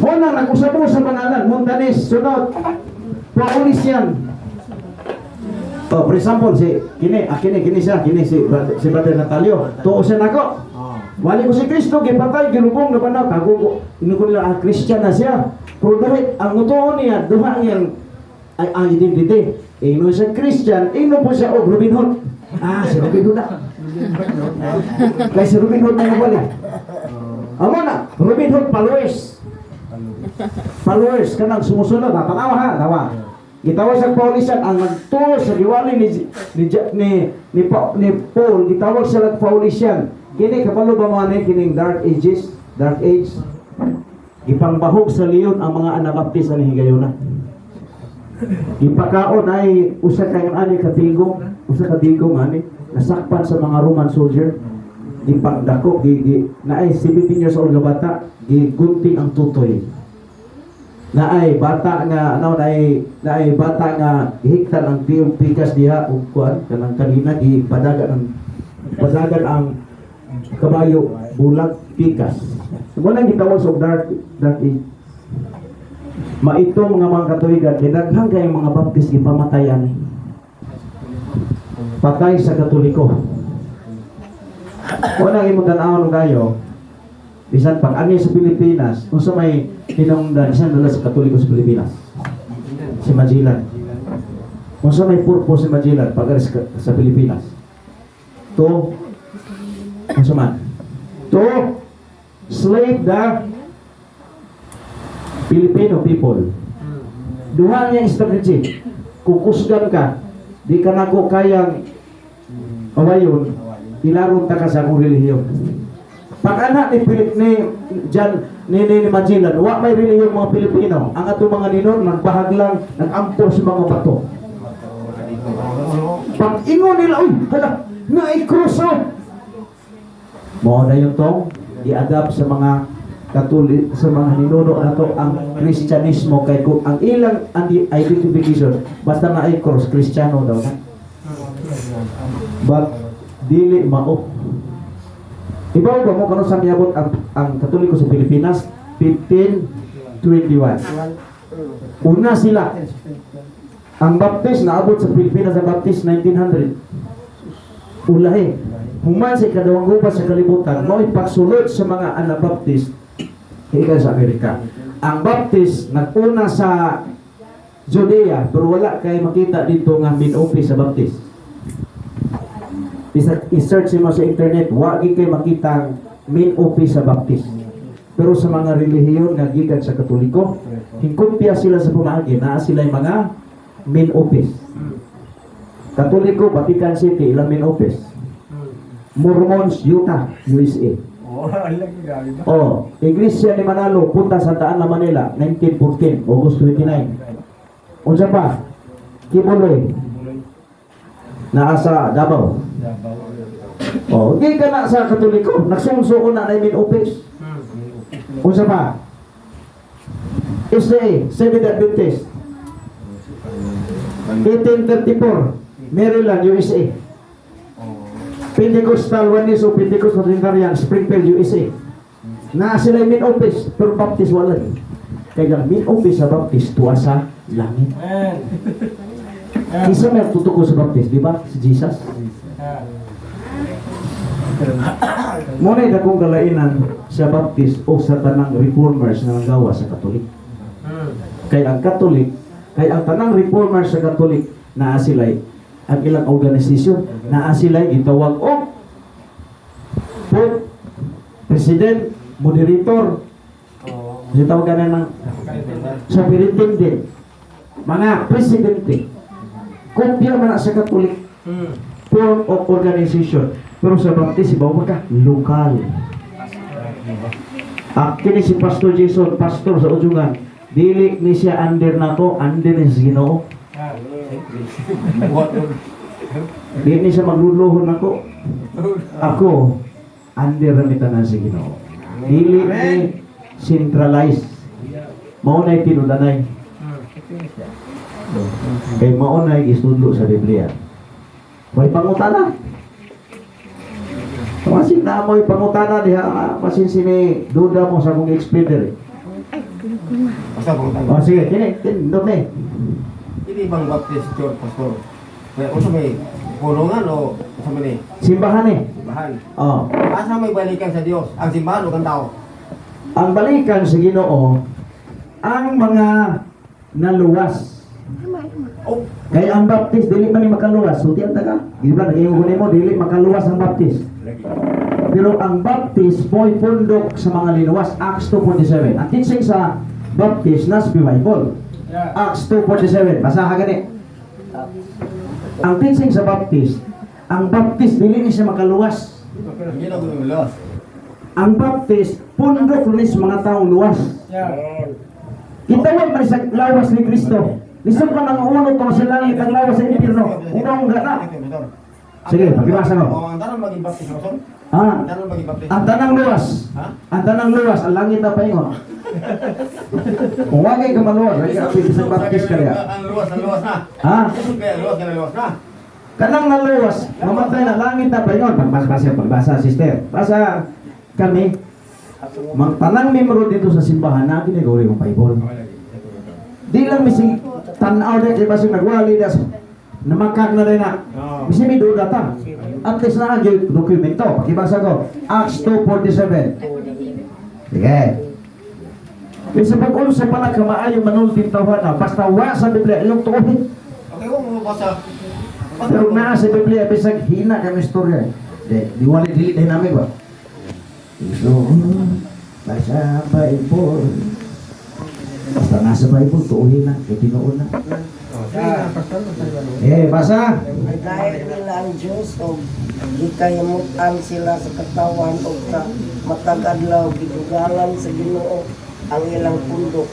Speaker 1: Unang nag-usap mo sa pangalan, Montanis, sunod, Paulis yan. For example, kini siya, si Brother Natalio. Tuo siya nako. Wali ko si Kristo, gipatay, gilubong na banaw, kagugo. Inukon nila, Christian na siya. Pero dahil, ang mutuo niya, duha niyang ay ang identity. Ino siya Christian, ino po siya, Robin Hood. Si Robin Hood na. Kaya si Robin Hood na nabali. Amo na, Robin Hood followers. Followers, kanang sumusunod, tanawa ha, tawa. Gitawag sa Paulisan, ang nagtuo sa diwali ni Paul, gitawag sa Paulisan. Kini kapalo ba mo ani kining dark age? Gipangbahog sa leon ang mga Anabaptist ani higayuna. Gipakaon ay usa ka ani ka tigong ani nasakpan sa mga Roman soldier. Gipagdako naay 17 years old nga bata, gigunting ang tutoy. Naay bata nga naay bata nga hiktan ang tiyong pikas diha ug kuan kanang kanina gipadagan ang kabayo bulag pikas. Wala gitawag sa dark age. Maito mga katuigan, kay daghang kay mga baptist gipamatayan. Patay sa Katoliko. Wala gyud tan-awon kayo. Bisan pag ani sa Pilipinas, unsa may hinungdan siya dala sa Katoliko sa Pilipinas? Si Magellan. Unsa may purpose si Magellan pag ari sa Pilipinas? To unsa man? To slave the Filipino people. Duha niya strategy. Kukusgan ka, di ka nako kayang awayon, ilaron ta ka sa akong relihiyon. Pag anak ni Magellan, wa may relihiyon mga Pilipino. Ang ato mga ninon, nagbahag lang, nag-ampor sa mga bato. Pag ingon nila, uy, hala, naikruso. Mo na yung tong, i-adapt sa mga Katolik, sa mga ninuno na to ang Kristyanismo kay kung ang ilang identification basta na ay cross Kristiyano daw na. But dili mao. Ibaw ba mo kano sa miabot ang Katoliko sa Pilipinas 1521. Una sila. Ang Baptist naabot sa Pilipinas ang Baptist 1900. Ulahi. Human sa ikadawang gupa sa kalibutan, mo ipagsulod sa mga Anabaptist higa sa Amerika. Ang Baptist naguna sa Judea pero wala kay makita dito nga min-office sa Baptist. I-search mo sa internet, wa kay makita min-office sa Baptist. Pero sa mga relihiyon nga gikan sa Katoliko, hingkumpya sila sa pamaagi na sila mga min-office. Katoliko, Vatican City, ilang min-office. Mormons, Utah, USA. Iglesia ni Manalo, Punta Santa Ana, Manila, 1914, August 29. Unsa pa? Kibuloy. Naasa Davao. Di ka na sa Katoliko, nagsungsuon na min office. Unsa pa? SDA, Seventh Adventist. 1834, Maryland, USA. Pentecostal Oneness o Pentecostal Trinitarian, Springfield, USA. Na sila min office, pero Baptist wala. Kaya min office sa Baptist, tuwa sa langit. Isa may tutuko sa Baptist, di ba? Si Jesus. Muna yung akong kalainan sa Baptist o sa tanang reformers na nanggawa sa Katolik. Kaya ang Katolik, kaya ang tanang reformers sa Katolik na sila'y ang ilang organisasyon na sila'y itawag o Pope, President, Moderator, itawag na ng Superintendent, mga Presidente. Kopya man sa Katolik form of organization. Pero sa Baptist, ibaw ka, lokal. Kini si Pastor Jason, pastor sa Ujungan, dili ni siya under na to, under ni sa Ginoo. Dili ni siya magluluhon ako. Ako, under na tanan sa Ginoo. Dili ni centralized. Maunay tinulanay. Kay maunay isudlo sa Biblia. May pangutana. Masig na mo'y pangutana diha, masin sini duda mo sa kong explainer. Sige, kini, tindot ni.
Speaker 2: Ini bang Baptist Church, Pastor. Kaya kung may kulungan o sa mani?
Speaker 1: Simbahan eh.
Speaker 2: Simbahan.
Speaker 1: Oh.
Speaker 2: Asa may balikan sa Dios? Ang simbahan o kang tao?
Speaker 1: Ang balikan sa Ginoo, ang mga naluwas.
Speaker 2: Oh,
Speaker 1: Kaya ang Baptist, dili man ni makaluwas. So, tiyan ka. Diba, nag-iugunin mo, dili makaluwas ang Baptist. Pero ang Baptist, mo'y pundok sa mga linuwas. Acts 2:47. Ang teaching sa Baptist, nas Bible. Acts 2:47. Basaha gani. Ang teaching sa Baptist, ang Baptist, dili ni siya makaluwas.
Speaker 2: hindi na gumulos.
Speaker 1: Ang Baptist, pundok ni sa mga taong luwas. Itawag man sa lawas ni Kristo. Lisod pa ng ulo ko sa langit ang lawas sa impyerno. Unang gana. Sige, pakibasa mo.
Speaker 2: Ang tanong maging baptist, Pastor?
Speaker 1: Ha?
Speaker 2: Ang tanong maging baptist?
Speaker 1: Ang tanang luwas.
Speaker 2: Ha?
Speaker 1: Ang tanang luwas, ang langit na paingon. Kung wagay ka maluwas, ay ka apil sa baptist ka niya.
Speaker 2: Ang luwas na.
Speaker 1: Ha?
Speaker 2: Kaya luwas na.
Speaker 1: Kanang naluwas, mamatay na langit na paingon. Pagbasa, sister. Basa kami. Mang tanang membro dito sa simbahan na giniguri kong Bible. Di lang mising tanaw na kay basig nagwali na namakak na rin na. Misi may duda ta. At least na ang dokumento. Pakibasa ko. Acts 2:47. Sige. Kasi pag-ulo sa panagkamaayo manulting tawhan na, basta wa sa Biblia, ilong tuuhin.
Speaker 2: Okay, kung mabasa.
Speaker 1: Pero na sa Biblia, bisag hina kami istorya. Di wali dili din namin ba? So, basta Bible. Basta nasa Bible, tuuhin na. Kaya tinuon na. Basa.
Speaker 3: Dahil nila ang Diyos o gikahimutan sila sa katawan o sa matag adlaw gidugalan sa Ginoo ang ilang pundok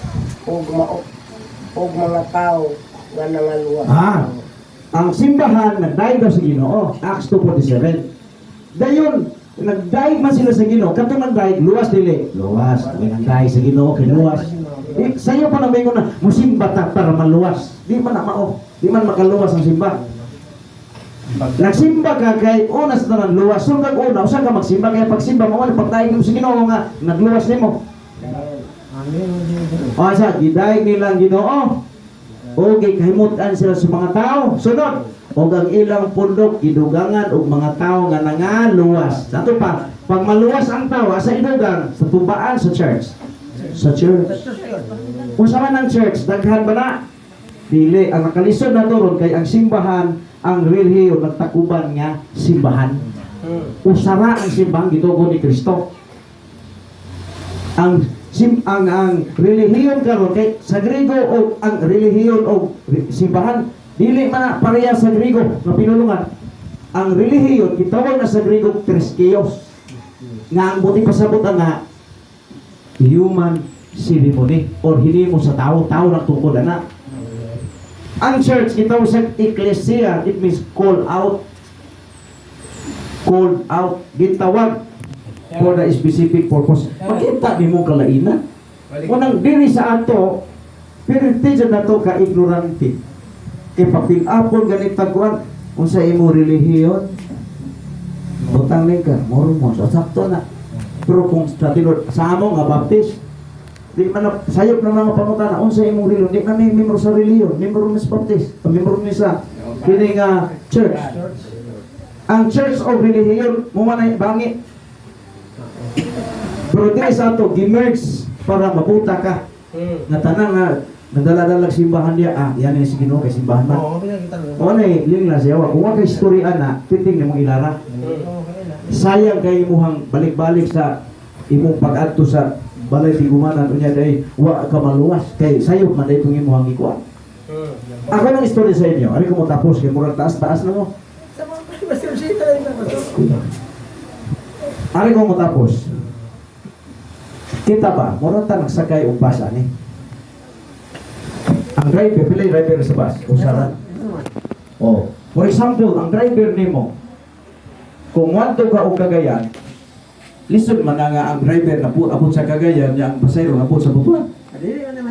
Speaker 3: o mga tao nga nangaluwa.
Speaker 1: Ang simbahan nagdaig daw sa Ginoo, Acts 2:47. Dayon, nagdaig man sila sa Ginoo, kadto nagdaig luwas dili. Luwas, kay nagdaig sa Ginoo, kinuwas. Sayo pa nang na musimba ta para maluwas. Di man na mao, di man makaluwas ang simba. Nagsimba ka kay una sa tanan luwas, so kag una usa ka magsimba kay pagsimba mo wala pagdaig mo sa Ginoo nga nagluwas nimo. O sa gidaig nilang Ginoo. O kahimutan sila sa mga tao. Sunod, o ang ilang pundok gidugangan og mga tao nga nangaluwas. Sato pa, pag maluwas ang tao sa idugang, sa tubaan sa church. Sa church. Usa man ang church, daghan ba na? Dili, ang nakalisod na doon kay ang simbahan, ang relihiyon nagtakuban nga simbahan. Usara ang simbahan gitugo ni Kristo. Ang relihiyon karon kay sa Griego o ang relihiyon o simbahan dili man na pareha sa Griego nga pinulungan. Ang relihiyon gitawag na sa Griego Kriskios nga ang buti pasabot nga human ceremony or hinimo sa tao lang tungkol na. Ang church gitawag sa ecclesia, it means called out gitawag for the specific purpose. Makita ni mo kalainan. Unang diri sa ato, pero tiyan na to ka ignorante. Kay papilapon ganit taguan, kung sa imo relihiyon, butang ning ka, Mormon, so sakto na. Pero kung sa amo nga Baptist, di man na, sayop na mga pangutana, kung sa imo relihiyon, di na may membro sa relihiyon, membro ni sa Baptist, membro ni sa kini nga church. Ang church of relihiyon, mumanay bangi. Pero dili sa ato gimerge para mabuta ka. Nga tanan nga nadala-dalag simbahan dia, yan ay si Ginoo kay simbahan man. O nay lingla siya wa kung kay istorya na piting nimong ilara. Sayang kay imuhang balik-balik sa imong pag-adto sa balay tigumanan unya day wa ka maluwas kay sayop man daytong imuhang ikuan. Ako nang istorya sa inyo, ari ko mo tapos kay murag taas-taas na mo. Ari ko mo tapos. Kita ba, murag ta nagsakay og bus ani. Ang driver, pila yung driver sa bus? Usaran. Oh. For example, ang driver nimo, kung wanto ka og Cagayan, lisod man nga ang driver na abot sa Cagayan, yang pasayro abot sa Butuan.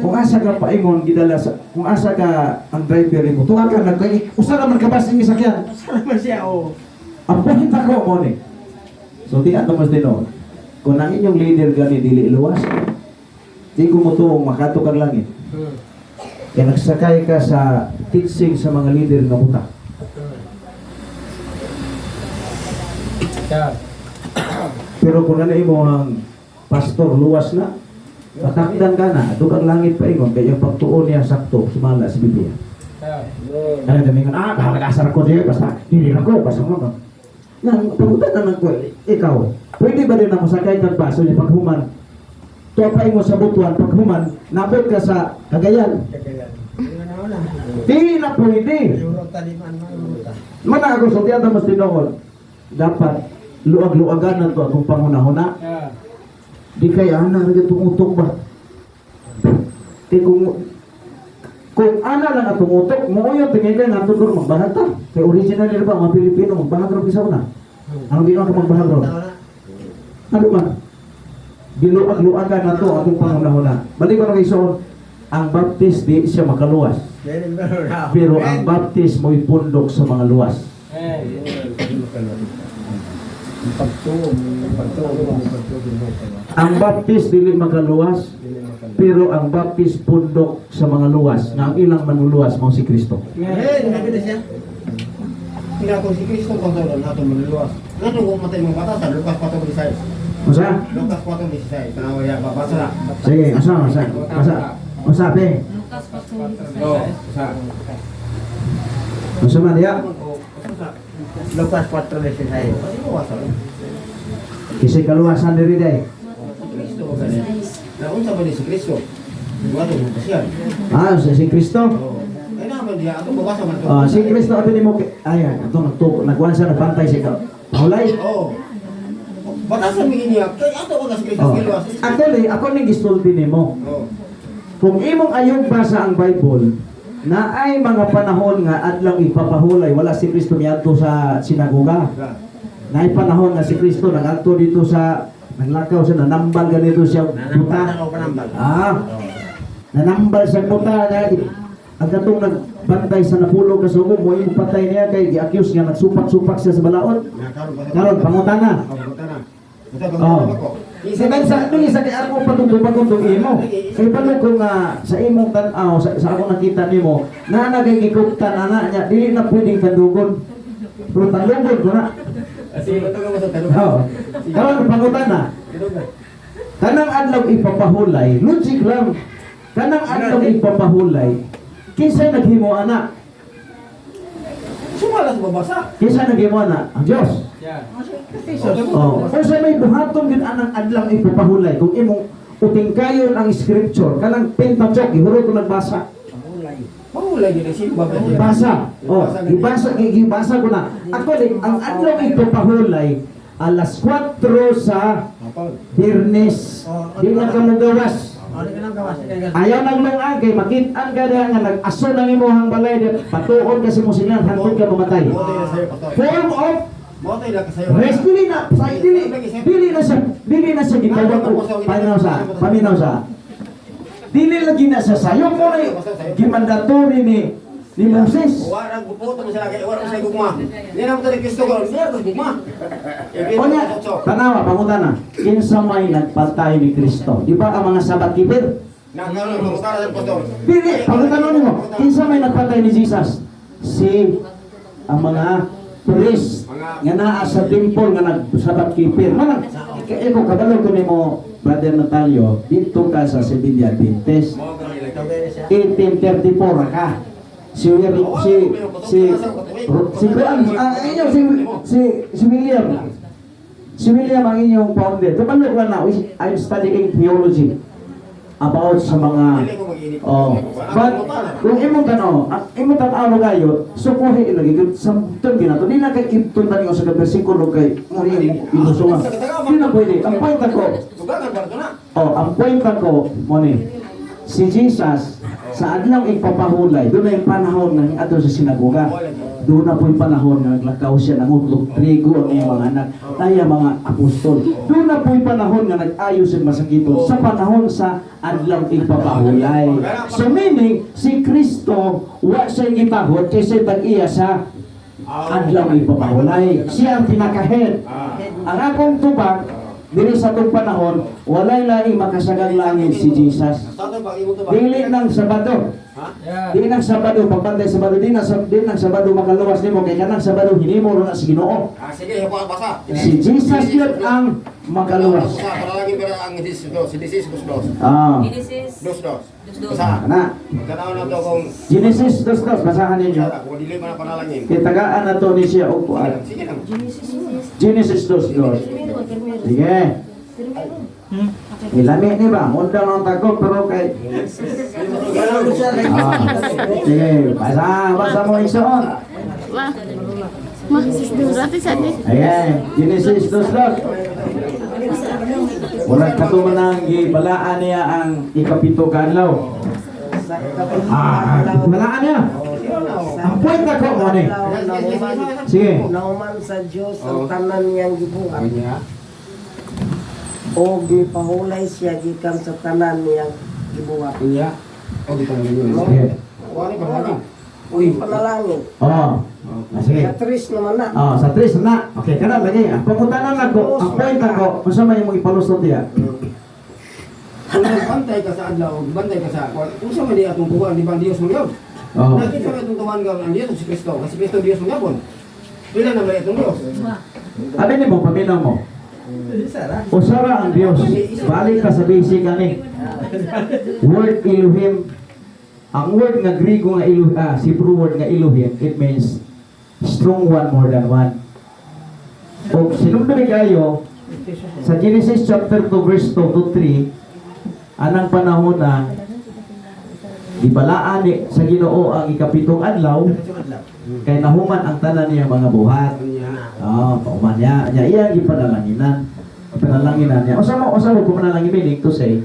Speaker 1: Kung asa ka paingon gidala sa, kung asa ka ang driver nimo, tuwa ka nagkay, usa naman ka bus ning sakyan.
Speaker 4: Usa naman siya o.
Speaker 1: Ang point ako mo ni. So di ato mas dino. Kung ang inyong leader gani dili iluwas, di ko mo tuong makato kang langit. Kaya nagsakay ka sa teaching sa mga leader ng buta. Pero kung ano mo ang pastor luwas na, matakdan ka na, doon ang langit pa ingon, kaya yung pagtuon niya sakto, sumala sa Biblia. Ano kami nga, kahalagasar ko siya, basta hindi ako, basta mo. Nang pagutan naman ko, ikaw, pwede ba rin na masakay kang baso niya paghuman? Topay mo sa Butuan, paghuman, nabot ka sa Cagayan. Di na pwede. Mana ako sa tiyata mas tinood, dapat luag-luagan na ito akong pangunahuna. Di kaya na rin tumutok ba? Kaya kung Kung ana lang atong utok, muuyo tingin ka nga doon magbahag ta. Kay original nila ba mga Pilipino magbahag ro kisa una. Ang ginawa ka magbahag ro? Ano man? Biluag-luagan na to atong pangunahuna. Balik ko na kay Soon, ang baptist di siya makaluwas. Pero ang baptist mo ipundok sa mga luwas. Ang baptist dili makaluwas, pero ang baptist pundok sa mga luwas nga ang ilang manluluwas mo si Kristo.
Speaker 2: Kaya kung si Kristo kung doon natin maluluwas. Nga kung matay mga batasan, Lucas 4:16.
Speaker 1: Masa?
Speaker 2: Lucas 4:16. Tanawa ya, babasa.
Speaker 1: Sige, masa pe. Masa man ya?
Speaker 2: Lucas 4:16.
Speaker 1: Kisay kaluwasan diri day.
Speaker 2: Kristo ba ganyan? Naunsa ba ni si Kristo? Buwato mo siya.
Speaker 1: Ah, si Kristo.
Speaker 2: Ay naman diya, ato babasa man to.
Speaker 1: Ah, si Kristo ato nimo ayan, ato nagkuan sa nagpantay si ka. Hulay.
Speaker 2: Oo. Batasan mi niya. Kay ato ko si Kristo
Speaker 1: Oh.
Speaker 2: giluwas.
Speaker 1: Ako ni gisulti nimo.
Speaker 2: Oo.
Speaker 1: Kung imong ayog basa ang Bible, na ay mga panahon nga adlaw ipapahulay wala si Kristo miadto sa sinagoga. Na ay panahon nga si Kristo nagadto dito sa naglakaw siya nanambal ganito siya buta. Nanambal sa buta na ang katong nagbantay sa napulog ka sugo mo imong patay niya kay gi-accuse nga nagsupak-supak siya sa balaod. Karon pangutana. Sa bansa dili sa kay ako patungtong imo. Kay pala kung sa imong tan-aw sa ako nakita nimo na nagay gikuptan ana nya dili na pwedeng tandugon. Pero tandugon ko na. Oh. Karon pangutana. Kanang adlaw ipapahulay, logic lang. Kanang adlaw ipapahulay, kinsa naghimo ana?
Speaker 2: Sumalas babasa.
Speaker 1: Kinsa naghimo ana? Ang Dios. Oh, kung sa may buhaton gid anang adlaw ipapahulay, kung imong utingkayon ang scripture, kanang Pentateuch, ihuro ko nagbasa.
Speaker 2: Mahulay gid si Baba.
Speaker 1: Basa. Oh, gibasa ko na. Actually, ang adlaw ipapahulay alas 4 sa Biyernes. Di na ka mo gawas. Ayaw nang lunga kay makit-an ka diha nga nag-aso nang imong balay patuon kasi mo silang hangtod ka mamatay. Form of rest dili na sa gitawag ko paminaw sa dili lagi na sa sayo mo rin gimandatory ni Moses.
Speaker 2: Warang guputo mo sila kay warang sa gugma. Ni na mo tani Kristo ko, niya ko gugma.
Speaker 1: O niya, tanawa, pangutana, kinsa may nagpatay ni Kristo? Di ba ang mga sabat keeper?
Speaker 2: Nagkaroon mo sa pastor.
Speaker 1: Dili, pangutana mo, kinsa may nagpatay ni Jesus? Ang mga priest nga naa sa temple nga nagsabat keeper. Manang, ikaw kabalo ko nimo Brother Natalio, dito ka sa Sevilla Adventist. 1834 ka. Si William ang inyong founder. Kapag lang na, I'm studying theology about sa mga but kung imong tanaw kayo sukuhi ilagi samtang ginato di na kay ibton tani sa bersikulo kay mori ilusungan di na pwede ang point ko mo ni si Jesus sa adlaw ipapahulay doon na yung panahon ng ato sa sinagoga doon na po yung panahon na naglakaw siya ng utlog trigo ang iyong mga anak tayo mga apostol doon na po yung panahon na nag-ayos ang masakito sa panahon sa adlaw ipapahulay so meaning si Kristo wa siya gitahod kasi tag-iya sa adlaw ipapahulay siya ang pinaka-head ang akong tubag dili sa itong panahon, walay laing makasagang langit si Jesus. Dili ng Sabado. Dili ng Sabado, pagpantay Sabado, dili ng Sabado makaluwas nimo kay kanang Sabado hinimo ro na si Ginoo.
Speaker 2: Sige, basa.
Speaker 1: Si Jesus yun ang makaluwas.
Speaker 2: Para lagi pero ang si Genesis 2:2.
Speaker 4: Genesis
Speaker 2: 2:2.
Speaker 1: Na.
Speaker 2: Tanaw na to kung
Speaker 1: Genesis 2:2 basahan ninyo.
Speaker 2: kung dili man panalangin.
Speaker 1: Kay tagaan na to ni siya og kuan.
Speaker 2: Sige lang.
Speaker 1: Genesis 2:2. Sige. Ilami ni ba? Undang ang tagok pero kay sige, basa mo isuon. Ayan, Genesis 2:2. Walang katumanang gibalaan niya ang ikapito ka adlaw. Walaan niya. Ang point ako mo ni. Sige.
Speaker 3: Nauman sa Diyos ang tanan niyang gibuhat.
Speaker 2: Kanya.
Speaker 3: O gipahulay siya gikan sa tanan niyang gibuhat.
Speaker 2: Kanya. O di tanan yun.
Speaker 1: Sige.
Speaker 2: Wala pa lagi.
Speaker 3: Uy, panalangin.
Speaker 1: Sige.
Speaker 3: Sa tris naman na.
Speaker 1: Sa 3 na. Okay, kana lagi. Ang pangutanan ako, ang point ako, kung sa may mong ipalusot diya.
Speaker 2: Kung bantay ka sa adlaw, bantay ka sa kung sa mali atong tuwan, di ba Dios mo yun?
Speaker 1: Oh.
Speaker 2: Nakita sa atong tuwan ka ang Dios si Kristo, kasi Kristo Dios mo yapon. Pila na mali atong Dios.
Speaker 1: Abi ni mo, paminaw mo. Usara ang Diyos. Balik ka sa basic ani. Word Elohim. Ang word nga Griego nga Elohim, Hebrew word nga Elohim, it means strong one more than one. O sinunod kayo sa Genesis chapter 2 verse 2 to 3, anang panahon na ibalaan ni sa Ginoo ang ikapitong adlaw kay nahuman ang tanan niya mga buhat. Pauman niya. Iya gipanalanginan. Panalanginan niya. Usa mo kung panalangin meaning to say,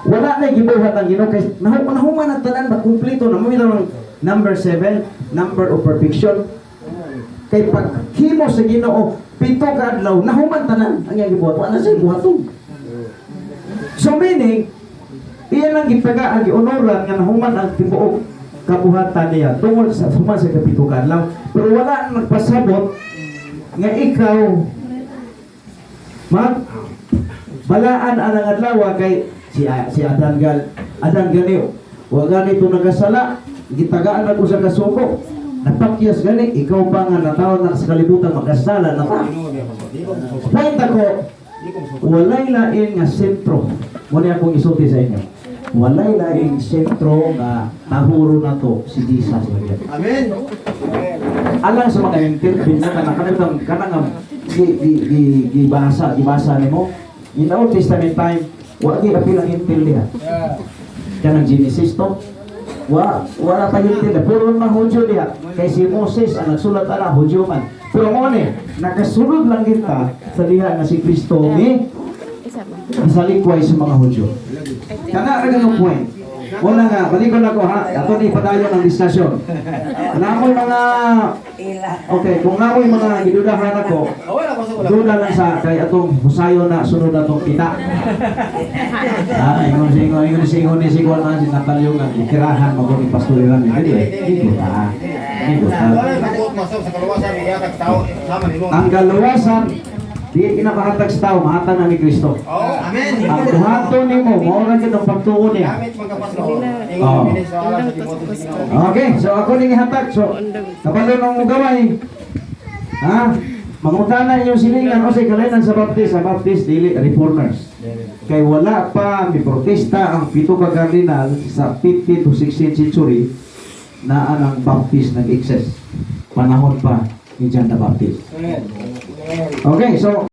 Speaker 1: wala na gibuhat ang Ginoo kay nahuman ang tanan ba kumpleto na mo number 7, number of perfection. Kay paghimo sa Ginoo, 7 ka adlaw nahuman tanan ang iyang gibuhat. Wala siya buhaton. So meaning, iyan ang gitagaan, giunoran nga nahuman ang tibuok kabuhatan niya tungod sa human sa kapitukan lang. Pero wala ang nagpasabot nga ikaw balaan anang adlaw kay si Adan gani wa ganito nagasala gitagaan ako sa kasuko napakyas gani ikaw pa nga natawag na sa kalibutan makasala na ta. Point ako, walay lain nga sentro. Muna akong isulti sa inyo. Walay laing sentro nga nahuro na to si Jesus.
Speaker 2: Amen.
Speaker 1: Alang sa mga interview na kanang gibasa nimo. In Old Testament time, wa gyud apilang intel diha. Kanang Genesis to. Wala pa intel, puro mga Hudyo diha. Kay si Moses ang nagsulat ana Hudyo man. Pero mo ni nakasulod lang kita sa diha nga si Kristo ni isalikway sa mga Hudyo. Kana ra ganung point. Wala nga, balikon ako ha. Ato ni padayon ang diskusyon. Namoy mga okay, kung namoy mga gidudahan ako, duda lang sa kay atong husayon na sunod atong kita. Ingon ni siguro na sinatalyo nga ikirahan mo kung ipasturiran ni. Hindi ta. Ang galuwasan di kinakahatag sa tao, mahatag na ni Kristo.
Speaker 2: Amen.
Speaker 1: Ang buhaton nimo, mao ra gyud ang pagtuon niya. Okay, so ako ning ihatag. So, kapalo nang gaway. Ha? Mangutana inyo silingan o say kalainan sa Baptist dili reformers. Kay wala pa mi protesta ang pito ka kardinal sa 15th to 16th century na anang Baptist nag-exist. Panahon pa ni John the Baptist. Okay, so